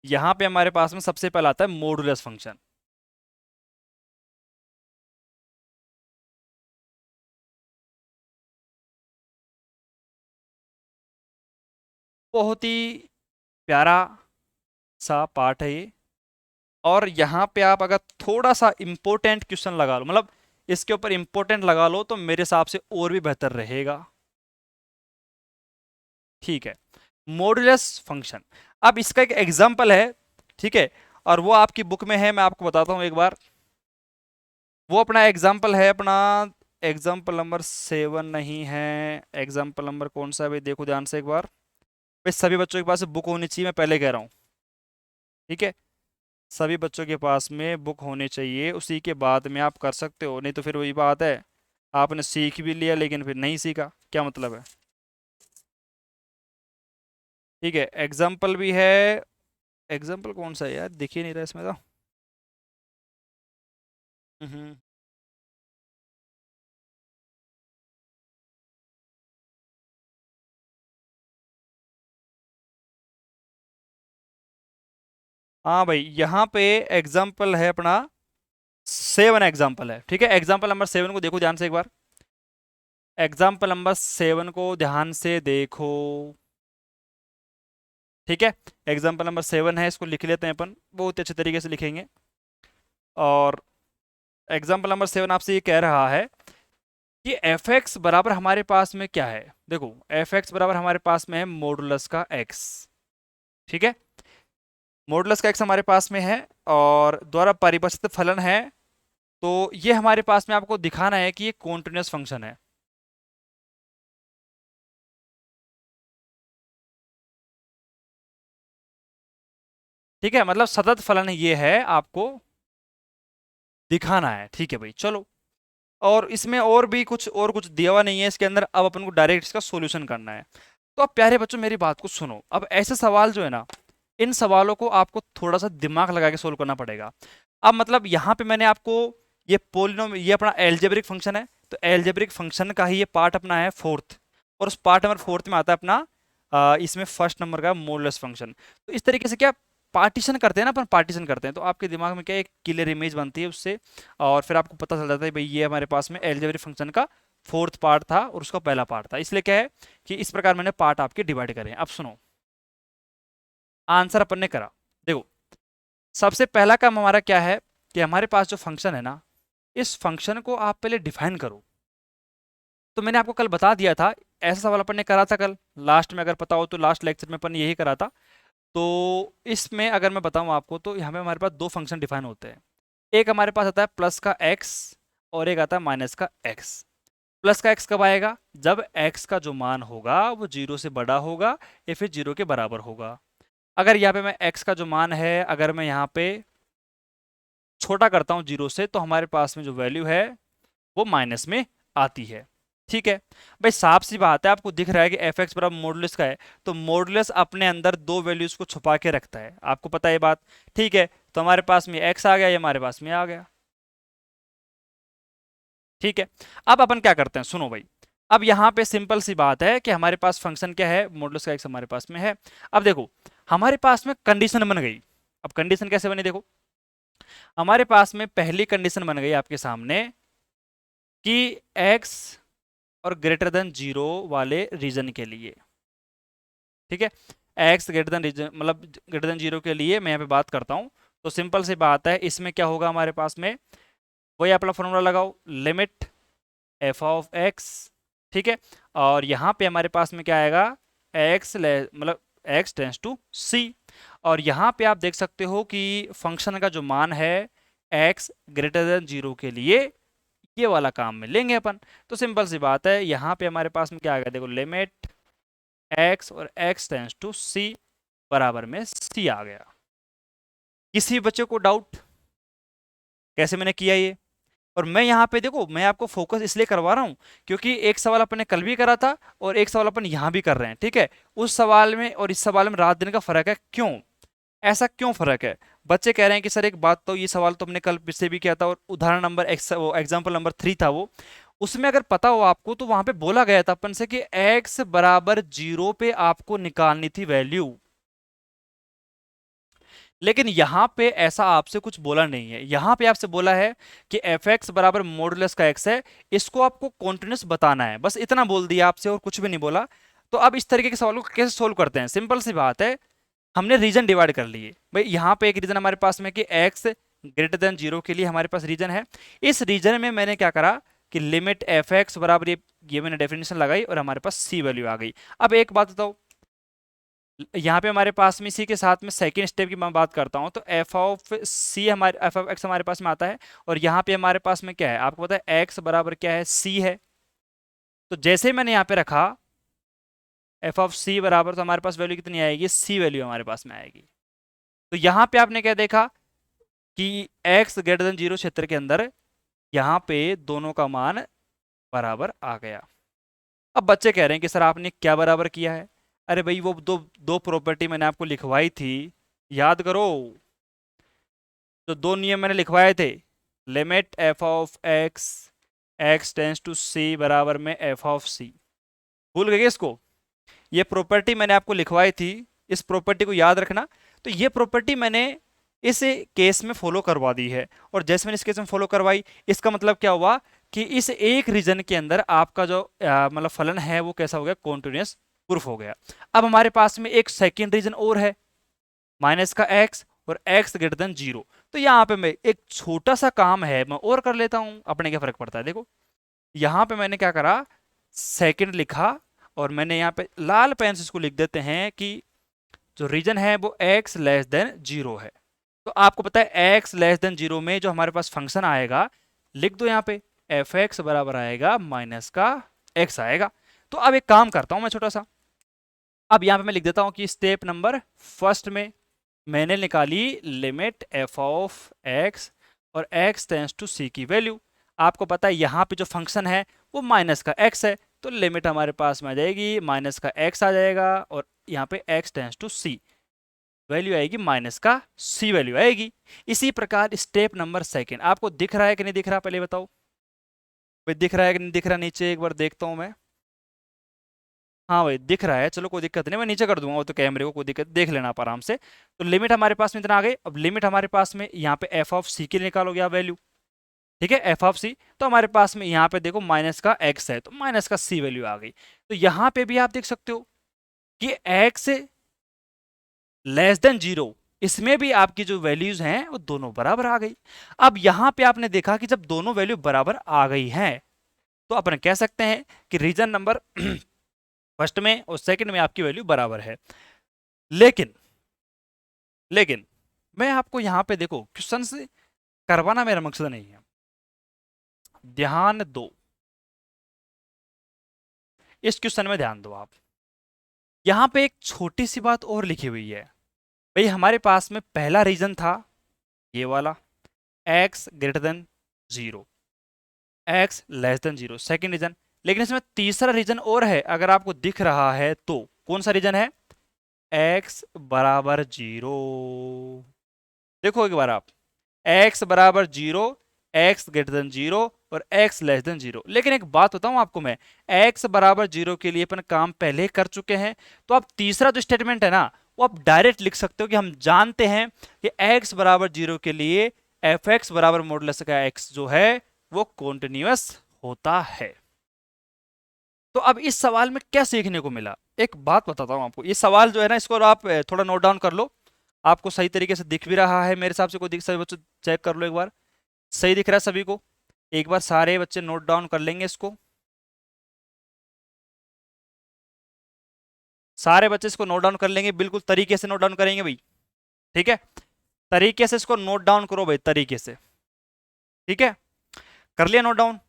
यहां पे हमारे पास में सबसे पहला आता है मॉडुलस फंक्शन। बहुत ही प्यारा सा पार्ट है ये। और यहाँ पे आप अगर थोड़ा सा इंपॉर्टेंट क्वेश्चन लगा लो, मतलब इसके ऊपर इंपॉर्टेंट लगा लो, तो मेरे हिसाब से और भी बेहतर रहेगा। ठीक है, मॉडुलस फंक्शन, अब इसका एक एग्जांपल है। ठीक है, और वो आपकी बुक में है, मैं आपको बताता हूँ एक बार। वो अपना एग्जाम्पल है, अपना एग्जाम्पल नंबर 7 नहीं है, एग्जाम्पल नंबर कौन सा है भाई, देखो ध्यान से एक बार। भाई सभी बच्चों के पास बुक होनी चाहिए, मैं पहले कह रहा हूँ। ठीक है, सभी बच्चों के पास में बुक होनी चाहिए, उसी के बाद में आप कर सकते हो, नहीं तो फिर वही बात है, आपने सीख भी लिया लेकिन फिर नहीं सीखा, क्या मतलब है। ठीक है, एग्जाम्पल भी है। एग्जाम्पल कौन सा है यार, दिख ही नहीं रहा इसमें तो। हम्म। हाँ भाई, यहाँ पे एग्जाम्पल है अपना 7, एग्जाम्पल है। ठीक है, एग्जाम्पल नंबर 7 को देखो ध्यान से एक बार। एग्जाम्पल नंबर 7 को ध्यान से देखो। ठीक है, एग्जाम्पल नंबर 7 है, इसको लिख लेते हैं अपन, बहुत अच्छे तरीके से लिखेंगे। और एग्जाम्पल नंबर 7 आपसे ये कह रहा है कि एफ एक्स बराबर हमारे पास में क्या है। देखो, एफ एक्स बराबर हमारे पास में है मॉडुलस का एक्स। ठीक है, मॉडुलस का एक्स हमारे पास में है और द्वारा परिभाषित फलन है। तो ये हमारे पास में आपको दिखाना है कि ये कॉन्टिन्यूस फंक्शन है। ठीक है, मतलब सतत फलन ये है आपको दिखाना है। ठीक है भाई, चलो। और इसमें और कुछ दिया हुआ नहीं है इसके अंदर, अब अपन को डायरेक्ट इसका सॉल्यूशन करना है। तो अब प्यारे बच्चों मेरी बात को सुनो, अब ऐसे सवाल जो है ना, इन सवालों को आपको थोड़ा सा दिमाग लगा के सोल्व करना पड़ेगा। अब मतलब यहाँ पे मैंने आपको ये पोलिनोम, ये अपना एल्जेब्रिक फंक्शन है, तो एल्जेब्रिक फंक्शन का ही ये पार्ट अपना है फोर्थ, और उस पार्ट नंबर फोर्थ में आता है अपना इसमें फर्स्ट नंबर का मॉडुलस फंक्शन। तो इस तरीके से क्या पार्टीशन करते हैं ना अपन, पार्टीशन करते हैं तो आपके दिमाग में क्या एक क्लियर इमेज बनती है उससे, और फिर आपको पता चल जाता है भाई ये हमारे पास में एल्जेब्रिक फंक्शन का फोर्थ पार्ट था और उसका पहला पार्ट था। इसलिए क्या है कि इस प्रकार मैंने पार्ट आपके डिवाइड करे हैं। अब सुनो, आंसर अपन ने करा। देखो, सबसे पहला काम हमारा क्या है कि हमारे पास जो फंक्शन है ना, इस फंक्शन को आप पहले डिफाइन करो। तो मैंने आपको कल बता दिया था, ऐसा सवाल अपन ने करा था कल लास्ट में, अगर पता हो तो लास्ट लेक्चर में अपन ने यही करा था। तो इसमें अगर मैं बताऊं आपको, तो यहाँ पे हमारे पास दो फंक्शन डिफाइन होते हैं। एक हमारे पास आता है प्लस का एक्स, और एक आता है माइनस का एक्स। प्लस का एक्स कब आएगा, जब एक्स का जो मान होगा वो जीरो से बड़ा होगा या फिर जीरो के बराबर होगा। अगर यहाँ पे मैं एक्स का जो मान है, अगर मैं यहाँ पे छोटा करता हूँ जीरो से, तो हमारे पास में जो वैल्यू है वो माइनस में आती है। ठीक है भाई, साफ सी बात है, आपको दिख रहा है कि एफ एक्स बराबर मॉडुलस का है, तो मॉडुलस अपने अंदर दो वैल्यूज को छुपा के रखता है, आपको पता है ये बात। ठीक है, तो हमारे पास में एक्स आ गया, ये हमारे पास में आ गया। ठीक है, अब अपन क्या करते हैं, सुनो भाई। अब यहाँ पे सिंपल सी बात है कि हमारे पास फंक्शन क्या है, मॉडुलस का एक्स हमारे पास में है। अब देखो, हमारे पास में कंडीशन बन गई। अब कंडीशन कैसे बनी, देखो, हमारे पास में पहली कंडीशन बन गई आपके सामने कि x और ग्रेटर देन जीरो वाले रीजन के लिए। ठीक है, x ग्रेटर देन रीजन मतलब ग्रेटर देन जीरो के लिए मैं यहाँ पे बात करता हूँ। तो सिंपल सी बात है, इसमें क्या होगा हमारे पास में, वही अपना फॉर्मूला लगाओ, लिमिट एफ ऑफ एक्स। ठीक है, और यहाँ पे हमारे पास में क्या आएगा, एक्स मतलब एक्स टेंस टू सी। और यहाँ पे आप देख सकते हो कि फंक्शन का जो मान है एक्स ग्रेटर देन जीरो के लिए, ये वाला काम में लेंगे अपन। तो सिंपल सी बात है, यहाँ पे हमारे पास में क्या आ गया, देखो, लिमिट एक्स और एक्स टेंस टू सी बराबर में सी आ गया। किसी बच्चे को डाउट कैसे मैंने किया ये। और मैं यहाँ पे देखो, मैं आपको फोकस इसलिए करवा रहा हूँ क्योंकि एक सवाल अपन ने कल भी करा था और एक सवाल अपन यहाँ भी कर रहे हैं। ठीक है, उस सवाल में और इस सवाल में रात दिन का फर्क है, क्यों, ऐसा क्यों फर्क है। बच्चे कह रहे हैं कि सर एक बात, तो ये सवाल तो हमने कल से भी किया था और उदाहरण नंबर वो एग्जाम्पल नंबर 3 था वो, उसमें अगर पता हो आपको तो वहां पे बोला गया था अपन से कि x बराबर जीरो पे आपको निकालनी थी वैल्यू। लेकिन यहाँ पे ऐसा आपसे कुछ बोला नहीं है, यहाँ पे आपसे बोला है कि एफ एक्स बराबर मॉडुलस का एक्स है, इसको आपको कॉन्टिन्यूस बताना है, बस इतना बोल दिया आपसे और कुछ भी नहीं बोला। तो अब इस तरीके के सवालों को कैसे सोल्व करते हैं, सिंपल सी बात है, हमने रीजन डिवाइड कर लिए भाई। यहाँ पे एक रीजन हमारे पास में कि x ग्रेटर देन जीरो के लिए हमारे पास रीजन है। इस रीजन में मैंने क्या करा कि लिमिट एफ एक्स बराबर ये मैंने डेफिनेशन लगाई और हमारे पास सी वैल्यू आ गई। अब एक बात बताओ, यहाँ पे हमारे पास में इसी के साथ में सेकंड स्टेप की मैं बात करता हूँ, तो एफ ऑफ सी हमारे एफ ऑफ एक्स हमारे पास में आता है, और यहाँ पे हमारे पास में क्या है, आपको पता है एक्स बराबर क्या है, सी है। तो जैसे मैंने यहाँ पे रखा, एफ ऑफ सी बराबर, तो हमारे पास वैल्यू कितनी आएगी, सी वैल्यू हमारे पास में आएगी। तो यहाँ पे आपने क्या देखा कि x ग्रेटर देन 0 क्षेत्र के अंदर यहाँ पे दोनों का मान बराबर आ गया। अब बच्चे कह रहे हैं कि सर आपने क्या बराबर किया है। अरे भाई वो दो दो प्रॉपर्टी मैंने आपको लिखवाई थी, याद करो। तो दो नियम मैंने लिखवाए थे, limit f of x x tends to c बराबर में एफ ऑफ सी। भूल गए इसको? ये प्रॉपर्टी मैंने आपको लिखवाई थी, इस प्रॉपर्टी को याद रखना। तो ये प्रॉपर्टी मैंने इस केस में फॉलो करवा दी है, और जैसे मैंने इस केस में फॉलो करवाई, इसका मतलब क्या हुआ कि इस एक रीजन के अंदर आपका जो मतलब फलन है वो कैसा हो गया, कॉन्टिन्यूस प्रूफ हो गया। अब हमारे पास में एक सेकेंड रीजन और है, माइनस का एक्स और एक्स ग्रेटर देन 0। तो यहाँ पे मैं एक छोटा सा काम है मैं और कर लेता हूं, अपने क्या फर्क पड़ता है। देखो यहाँ पे मैंने क्या करा, सेकंड लिखा, और मैंने यहाँ पे लाल पेन से इसको लिख देते हैं कि जो रीजन है वो x लेस देन 0 है। तो आपको पता है x लेस देन 0 में जो हमारे पास फंक्शन आएगा, लिख दो यहाँ पे एफ एक्स बराबर आएगा माइनस का x आएगा। तो अब एक काम करता हूं मैं छोटा सा, अब यहाँ पे मैं लिख देता हूं कि स्टेप नंबर फर्स्ट में मैंने निकाली लिमिट एफ ऑफ एक्स और x टेंस टू सी की वैल्यू। आपको पता है यहाँ पे जो फंक्शन है वो माइनस का x है, तो लिमिट हमारे पास में आ जाएगी माइनस का x आ जाएगा, और यहाँ पे x tends to c value आएगी माइनस का c वैल्यू आएगी। इसी प्रकार स्टेप नंबर सेकेंड, आपको दिख रहा है कि नहीं दिख रहा, पहले बताओ भाई, दिख रहा है कि नहीं दिख रहा, नीचे एक बार देखता हूँ मैं। हाँ भाई दिख रहा है, चलो कोई दिक्कत नहीं, मैं नीचे कर दूंगा वो तो कैमरे को, कोई दिक्कत, देख लेना आप आराम से। तो लिमिट हमारे पास में इतना आ गई। अब लिमिट हमारे पास में यहाँ पे एफ ऑफ सी की निकालोगे आप वैल्यू, ठीक है, एफ ऑफ सी। तो हमारे पास में यहाँ पे देखो माइनस का एक्स है, तो माइनस का सी वैल्यू आ गई। तो यहाँ पे भी आप देख सकते हो कि एक्स लेस देन 0, इसमें भी आपकी जो वैल्यूज हैं वो दोनों बराबर आ गई। अब यहाँ पे आपने देखा कि जब दोनों वैल्यू बराबर आ गई हैं, तो अपन कह सकते हैं कि रीजन नंबर फर्स्ट में और सेकंड में आपकी वैल्यू बराबर है। लेकिन लेकिन मैं आपको यहाँ पे देखो क्वेश्चन से करवाना मेरा मकसद नहीं है, ध्यान दो, इस क्वेश्चन में ध्यान दो आप। यहाँ पे एक छोटी सी बात और लिखी हुई है भाई, हमारे पास में पहला रीजन था ये वाला x greater than 0, x less than 0 second region. लेकिन इसमें तीसरा रीजन और है, अगर आपको दिख रहा है तो कौन सा रीजन है, x बराबर 0। देखो एक बार आप, x बराबर 0, x ग्रेटर देन 0 और x लेस देन 0। लेकिन एक बात बताऊं आपको मैं, x बराबर 0 के लिए अपन काम पहले कर चुके हैं, तो अब तीसरा जो स्टेटमेंट है ना वो आप डायरेक्ट लिख सकते हो कि हम जानते हैं कि x बराबर 0 के लिए एफ एक्स बराबर मॉडुलस का x जो है वो कॉन्टिन्यूअस होता है। तो अब इस सवाल में क्या सीखने को मिला, एक बात बताता हूं आपको। ये सवाल जो है ना, इसको आप थोड़ा नोट डाउन कर लो, आपको सही तरीके से दिख भी रहा है मेरे हिसाब से, कोई दिख, सभी बच्चों चेक कर लो एक बार, सही दिख रहा है सभी को? एक बार सारे बच्चे नोट डाउन कर लेंगे इसको, सारे बच्चे इसको नोट डाउन कर लेंगे, बिल्कुल तरीके से नोट डाउन करेंगे भाई, ठीक है, तरीके से इसको नोट डाउन करो भाई, तरीके से, ठीक है, कर लिया नोट डाउन।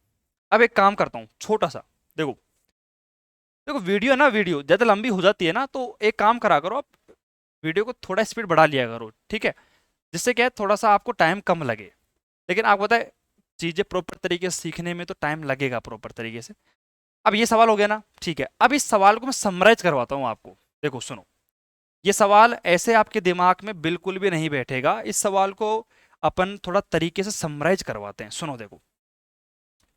अब एक काम करता हूँ छोटा सा, देखो देखो वीडियो ना, वीडियो ज्यादा लंबी हो जाती है ना, तो एक काम करा करो आप, वीडियो को थोड़ा स्पीड बढ़ा लिया करो, ठीक है, जिससे क्या है थोड़ा सा आपको टाइम कम लगे। लेकिन आपको पता है चीजें प्रॉपर तरीके से सीखने में तो टाइम लगेगा प्रॉपर तरीके से। अब ये सवाल हो गया ना, ठीक है, अब इस सवाल को मैं समराइज करवाता हूँ आपको। देखो सुनो, ये सवाल ऐसे आपके दिमाग में बिल्कुल भी नहीं बैठेगा, इस सवाल को अपन थोड़ा तरीके से समराइज करवाते हैं। सुनो देखो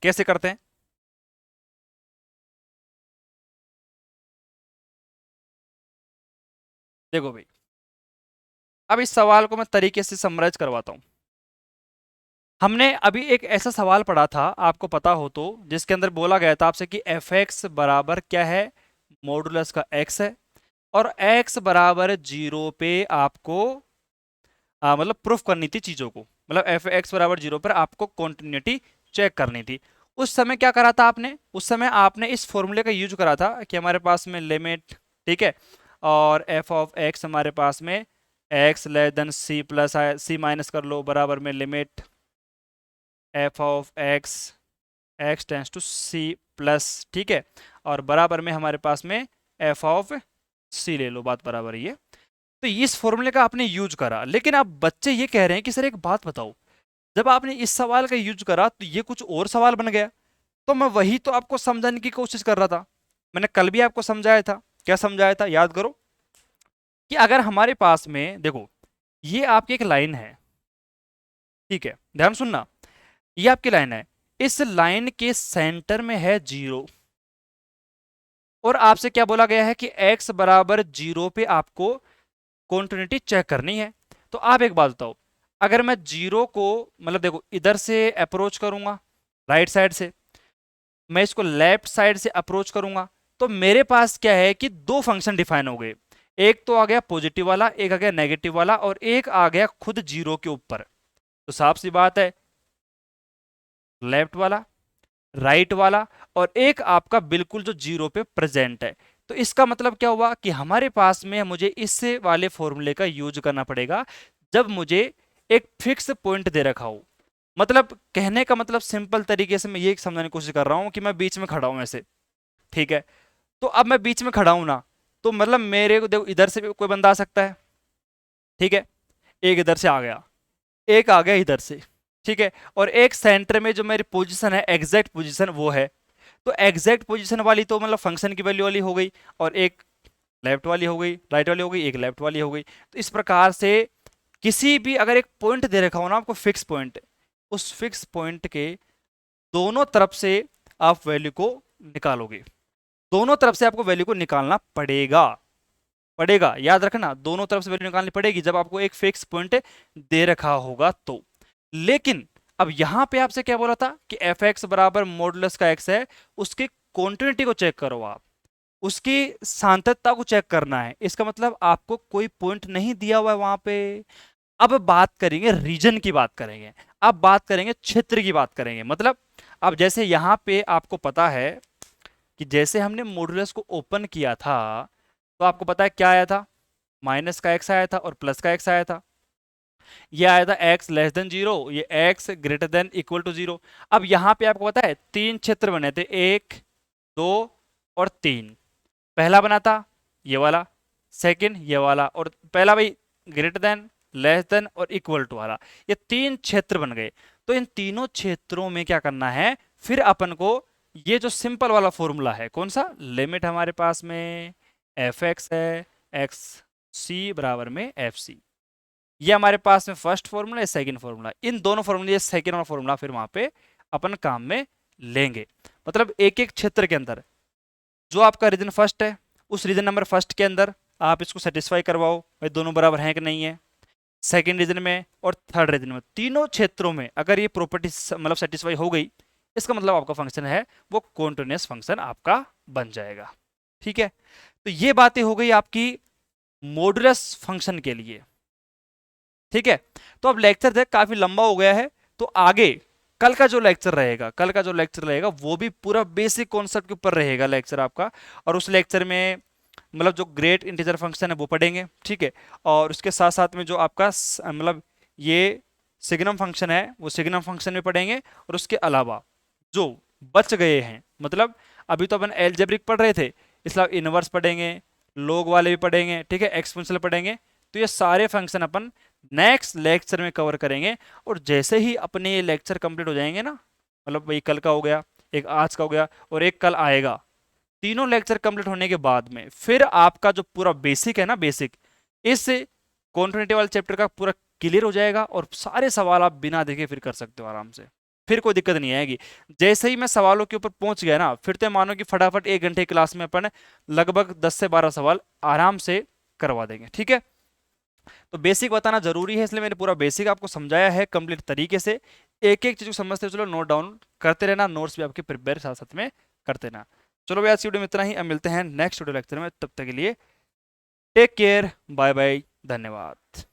कैसे करते हैं। देखो भाई, अब इस सवाल को मैं तरीके से समराइज करवाता हूं। हमने अभी एक ऐसा सवाल पढ़ा था, आपको पता हो तो, जिसके अंदर बोला गया था आपसे कि एफ एक्स बराबर क्या है, मॉडुलस का एक्स है, और एक्स बराबर 0 पे आपको मतलब प्रूफ करनी थी चीजों को, मतलब एफ एक्स बराबर 0 पर आपको कॉन्टिन्यूटी चेक करनी थी। उस समय क्या करा था आपने, उस समय आपने इस फॉर्मूले का यूज करा था कि हमारे पास में लिमिट, ठीक है, और एफ ऑफ एक्स हमारे पास में x less than c plus c minus कर लो बराबर में limit f of x x tends to c plus, ठीक है, और बराबर में हमारे पास में एफ ऑफ सी ले लो, बात बराबर ही है। तो इस फॉर्मूले का आपने यूज करा, लेकिन अब बच्चे ये कह रहे हैं कि सर एक बात बताओ, जब आपने इस सवाल का यूज करा तो ये कुछ और सवाल बन गया। तो मैं वही तो आपको समझाने की कोशिश कर रहा था। मैंने कल भी आपको समझाया था, क्या समझाया था याद करो, कि अगर हमारे पास में देखो ये आपकी एक लाइन है, ठीक है, ध्यान सुनना, ये आपकी लाइन है, इस लाइन के सेंटर में है 0, और आपसे क्या बोला गया है कि x बराबर 0 पे आपको कॉन्टिन्यूटी चेक करनी है। तो आप एक बात बताओ, अगर मैं 0 को मतलब देखो इधर से अप्रोच करूंगा राइट साइड से, मैं इसको लेफ्ट साइड से अप्रोच करूंगा, तो मेरे पास क्या है कि दो फंक्शन डिफाइन हो गए, एक तो आ गया पॉजिटिव वाला, एक आ गया नेगेटिव वाला, और एक आ गया खुद 0 के ऊपर। तो साफ सी बात है, लेफ्ट वाला, राइट वाला, और एक आपका बिल्कुल जो 0 पे प्रेजेंट है। तो इसका मतलब क्या हुआ कि हमारे पास में मुझे इस वाले फॉर्मूले का यूज करना पड़ेगा जब मुझे एक फिक्स पॉइंट दे रखा हो। मतलब कहने का मतलब सिंपल तरीके से मैं ये समझाने की कोशिश कर रहा हूं कि मैं बीच में खड़ा हूं ऐसे, ठीक है, तो अब मैं बीच में खड़ा हूं ना, तो मतलब मेरे को देखो इधर से भी कोई बंदा आ सकता है, ठीक है, एक इधर से आ गया, एक आ गया इधर से, ठीक है, और एक सेंटर में जो मेरी पोजीशन है एग्जैक्ट पोजीशन वो है। तो एग्जैक्ट पोजीशन वाली तो मतलब फंक्शन की वैल्यू वाली हो गई, और एक लेफ्ट वाली हो गई, राइट वाली हो गई, एक लेफ्ट वाली हो गई। तो इस प्रकार से किसी भी अगर एक पॉइंट दे रखा हो ना आपको फिक्स पॉइंट, उस फिक्स पॉइंट के दोनों तरफ से आप वैल्यू को निकालोगे, दोनों तरफ से आपको वैल्यू को निकालना पड़ेगा, पड़ेगा याद रखना, दोनों तरफ से वैल्यू निकालनी पड़ेगी जब आपको एक फिक्स पॉइंट दे रखा होगा तो। लेकिन अब यहां पे आपसे क्या बोला था कि एफ एक्स बराबर मॉडुलस का एक्स है, उसकी कॉन्टिन्यूटी को चेक करो आप, उसकी सांतत्ता को चेक करना है। इसका मतलब आपको कोई पॉइंट नहीं दिया हुआ है वहां पे। अब बात करेंगे रीजन की, बात करेंगे, अब बात करेंगे क्षेत्र की बात करेंगे। मतलब अब जैसे यहां पे आपको पता है कि जैसे हमने मॉडुलस को ओपन किया था तो आपको पता है क्या आया था, माइनस का एक्स आया था और प्लस का एक्स आया था। ये आया था x लेस देन 0, ये x greater than equal to 0। अब यहां पे आपको पता है तीन क्षेत्र बने थे, 1 2 और 3। पहला बना था ये वाला, सेकंड ये वाला, और पहला भाई ग्रेटर देन, लेस देन और इक्वल टू वाला, ये तीन क्षेत्र बन गए। तो इन तीनों क्षेत्रों में क्या करना है, फिर अपन को ये जो सिंपल वाला फॉर्मूला है, कौन सा, लिमिट हमारे पास में एफ एक्स है, एक्स सी बराबर में एफ सी, ये हमारे पास में फर्स्ट फॉर्मूला है, सेकंड फॉर्मूला, इन दोनों फॉर्मूले सेकंड वाला फॉर्मूला फिर वहां पे अपन काम में लेंगे। मतलब एक एक क्षेत्र के अंदर जो आपका रीजन फर्स्ट है, उस रीजन नंबर फर्स्ट के अंदर आप इसको सेटिस्फाई करवाओ भाई दोनों बराबर हैं कि नहीं है, सेकंड रीजन में और थर्ड रीजन में, तीनों क्षेत्रों में अगर ये प्रॉपर्टी मतलब सेटिस्फाई हो गई, इसका मतलब आपका फंक्शन है वो कॉन्टिन्यूअस फंक्शन आपका बन जाएगा। ठीक है, तो ये बातें हो गई आपकी मॉडुलस फंक्शन के लिए। ठीक है, तो अब लेक्चर देख काफी लंबा हो गया है, तो आगे कल का जो लेक्चर रहेगा, कल का जो लेक्चर रहेगा वो भी पूरा बेसिक कॉन्सेप्ट के ऊपर रहेगा लेक्चर आपका। और उस लेक्चर में मतलब जो ग्रेट इंटीजर फंक्शन है वो पढ़ेंगे, ठीक है, और उसके साथ साथ में जो आपका मतलब ये सिग्नम फंक्शन है वो सिग्नम फंक्शन में पढ़ेंगे। और उसके अलावा जो बच गए हैं, मतलब अभी तो अपन एलजेब्रिक पढ़ रहे थे, इसलिए इनवर्स पढ़ेंगे, लॉग वाले भी पढ़ेंगे, ठीक है, एक्सपोनेंशियल पढ़ेंगे। तो ये सारे फंक्शन अपन नेक्स्ट लेक्चर में कवर करेंगे। और जैसे ही अपने ये लेक्चर कंप्लीट हो जाएंगे ना, मतलब वही कल का हो गया, एक आज का हो गया और एक कल आएगा, तीनों लेक्चर कंप्लीट होने के बाद में फिर आपका जो पूरा बेसिक है ना, बेसिक इस कॉन्टिन्यूटी वाले चैप्टर का पूरा क्लियर हो जाएगा और सारे सवाल आप बिना देखे फिर कर सकते हो आराम से, फिर कोई दिक्कत नहीं आएगी। जैसे ही मैं सवालों के ऊपर पहुंच गया ना, फिर तो मानो कि फटाफट 1 घंटे क्लास में अपन लगभग 10 से 12 सवाल आराम से करवा देंगे। ठीक है, तो बेसिक बताना जरूरी है, इसलिए मैंने पूरा बेसिक आपको समझाया है कंप्लीट तरीके से। एक एक चीज को समझते चलो, नोट डाउन करते रहना, नोट्स भी आपके प्रिपेयर साथ साथ में करते रहना। चलो भैया, आज वीडियो में इतना ही, अब मिलते हैं नेक्स्ट वीडियो लेक्चर में, तब तक के लिए टेक केयर, बाय बाय, धन्यवाद।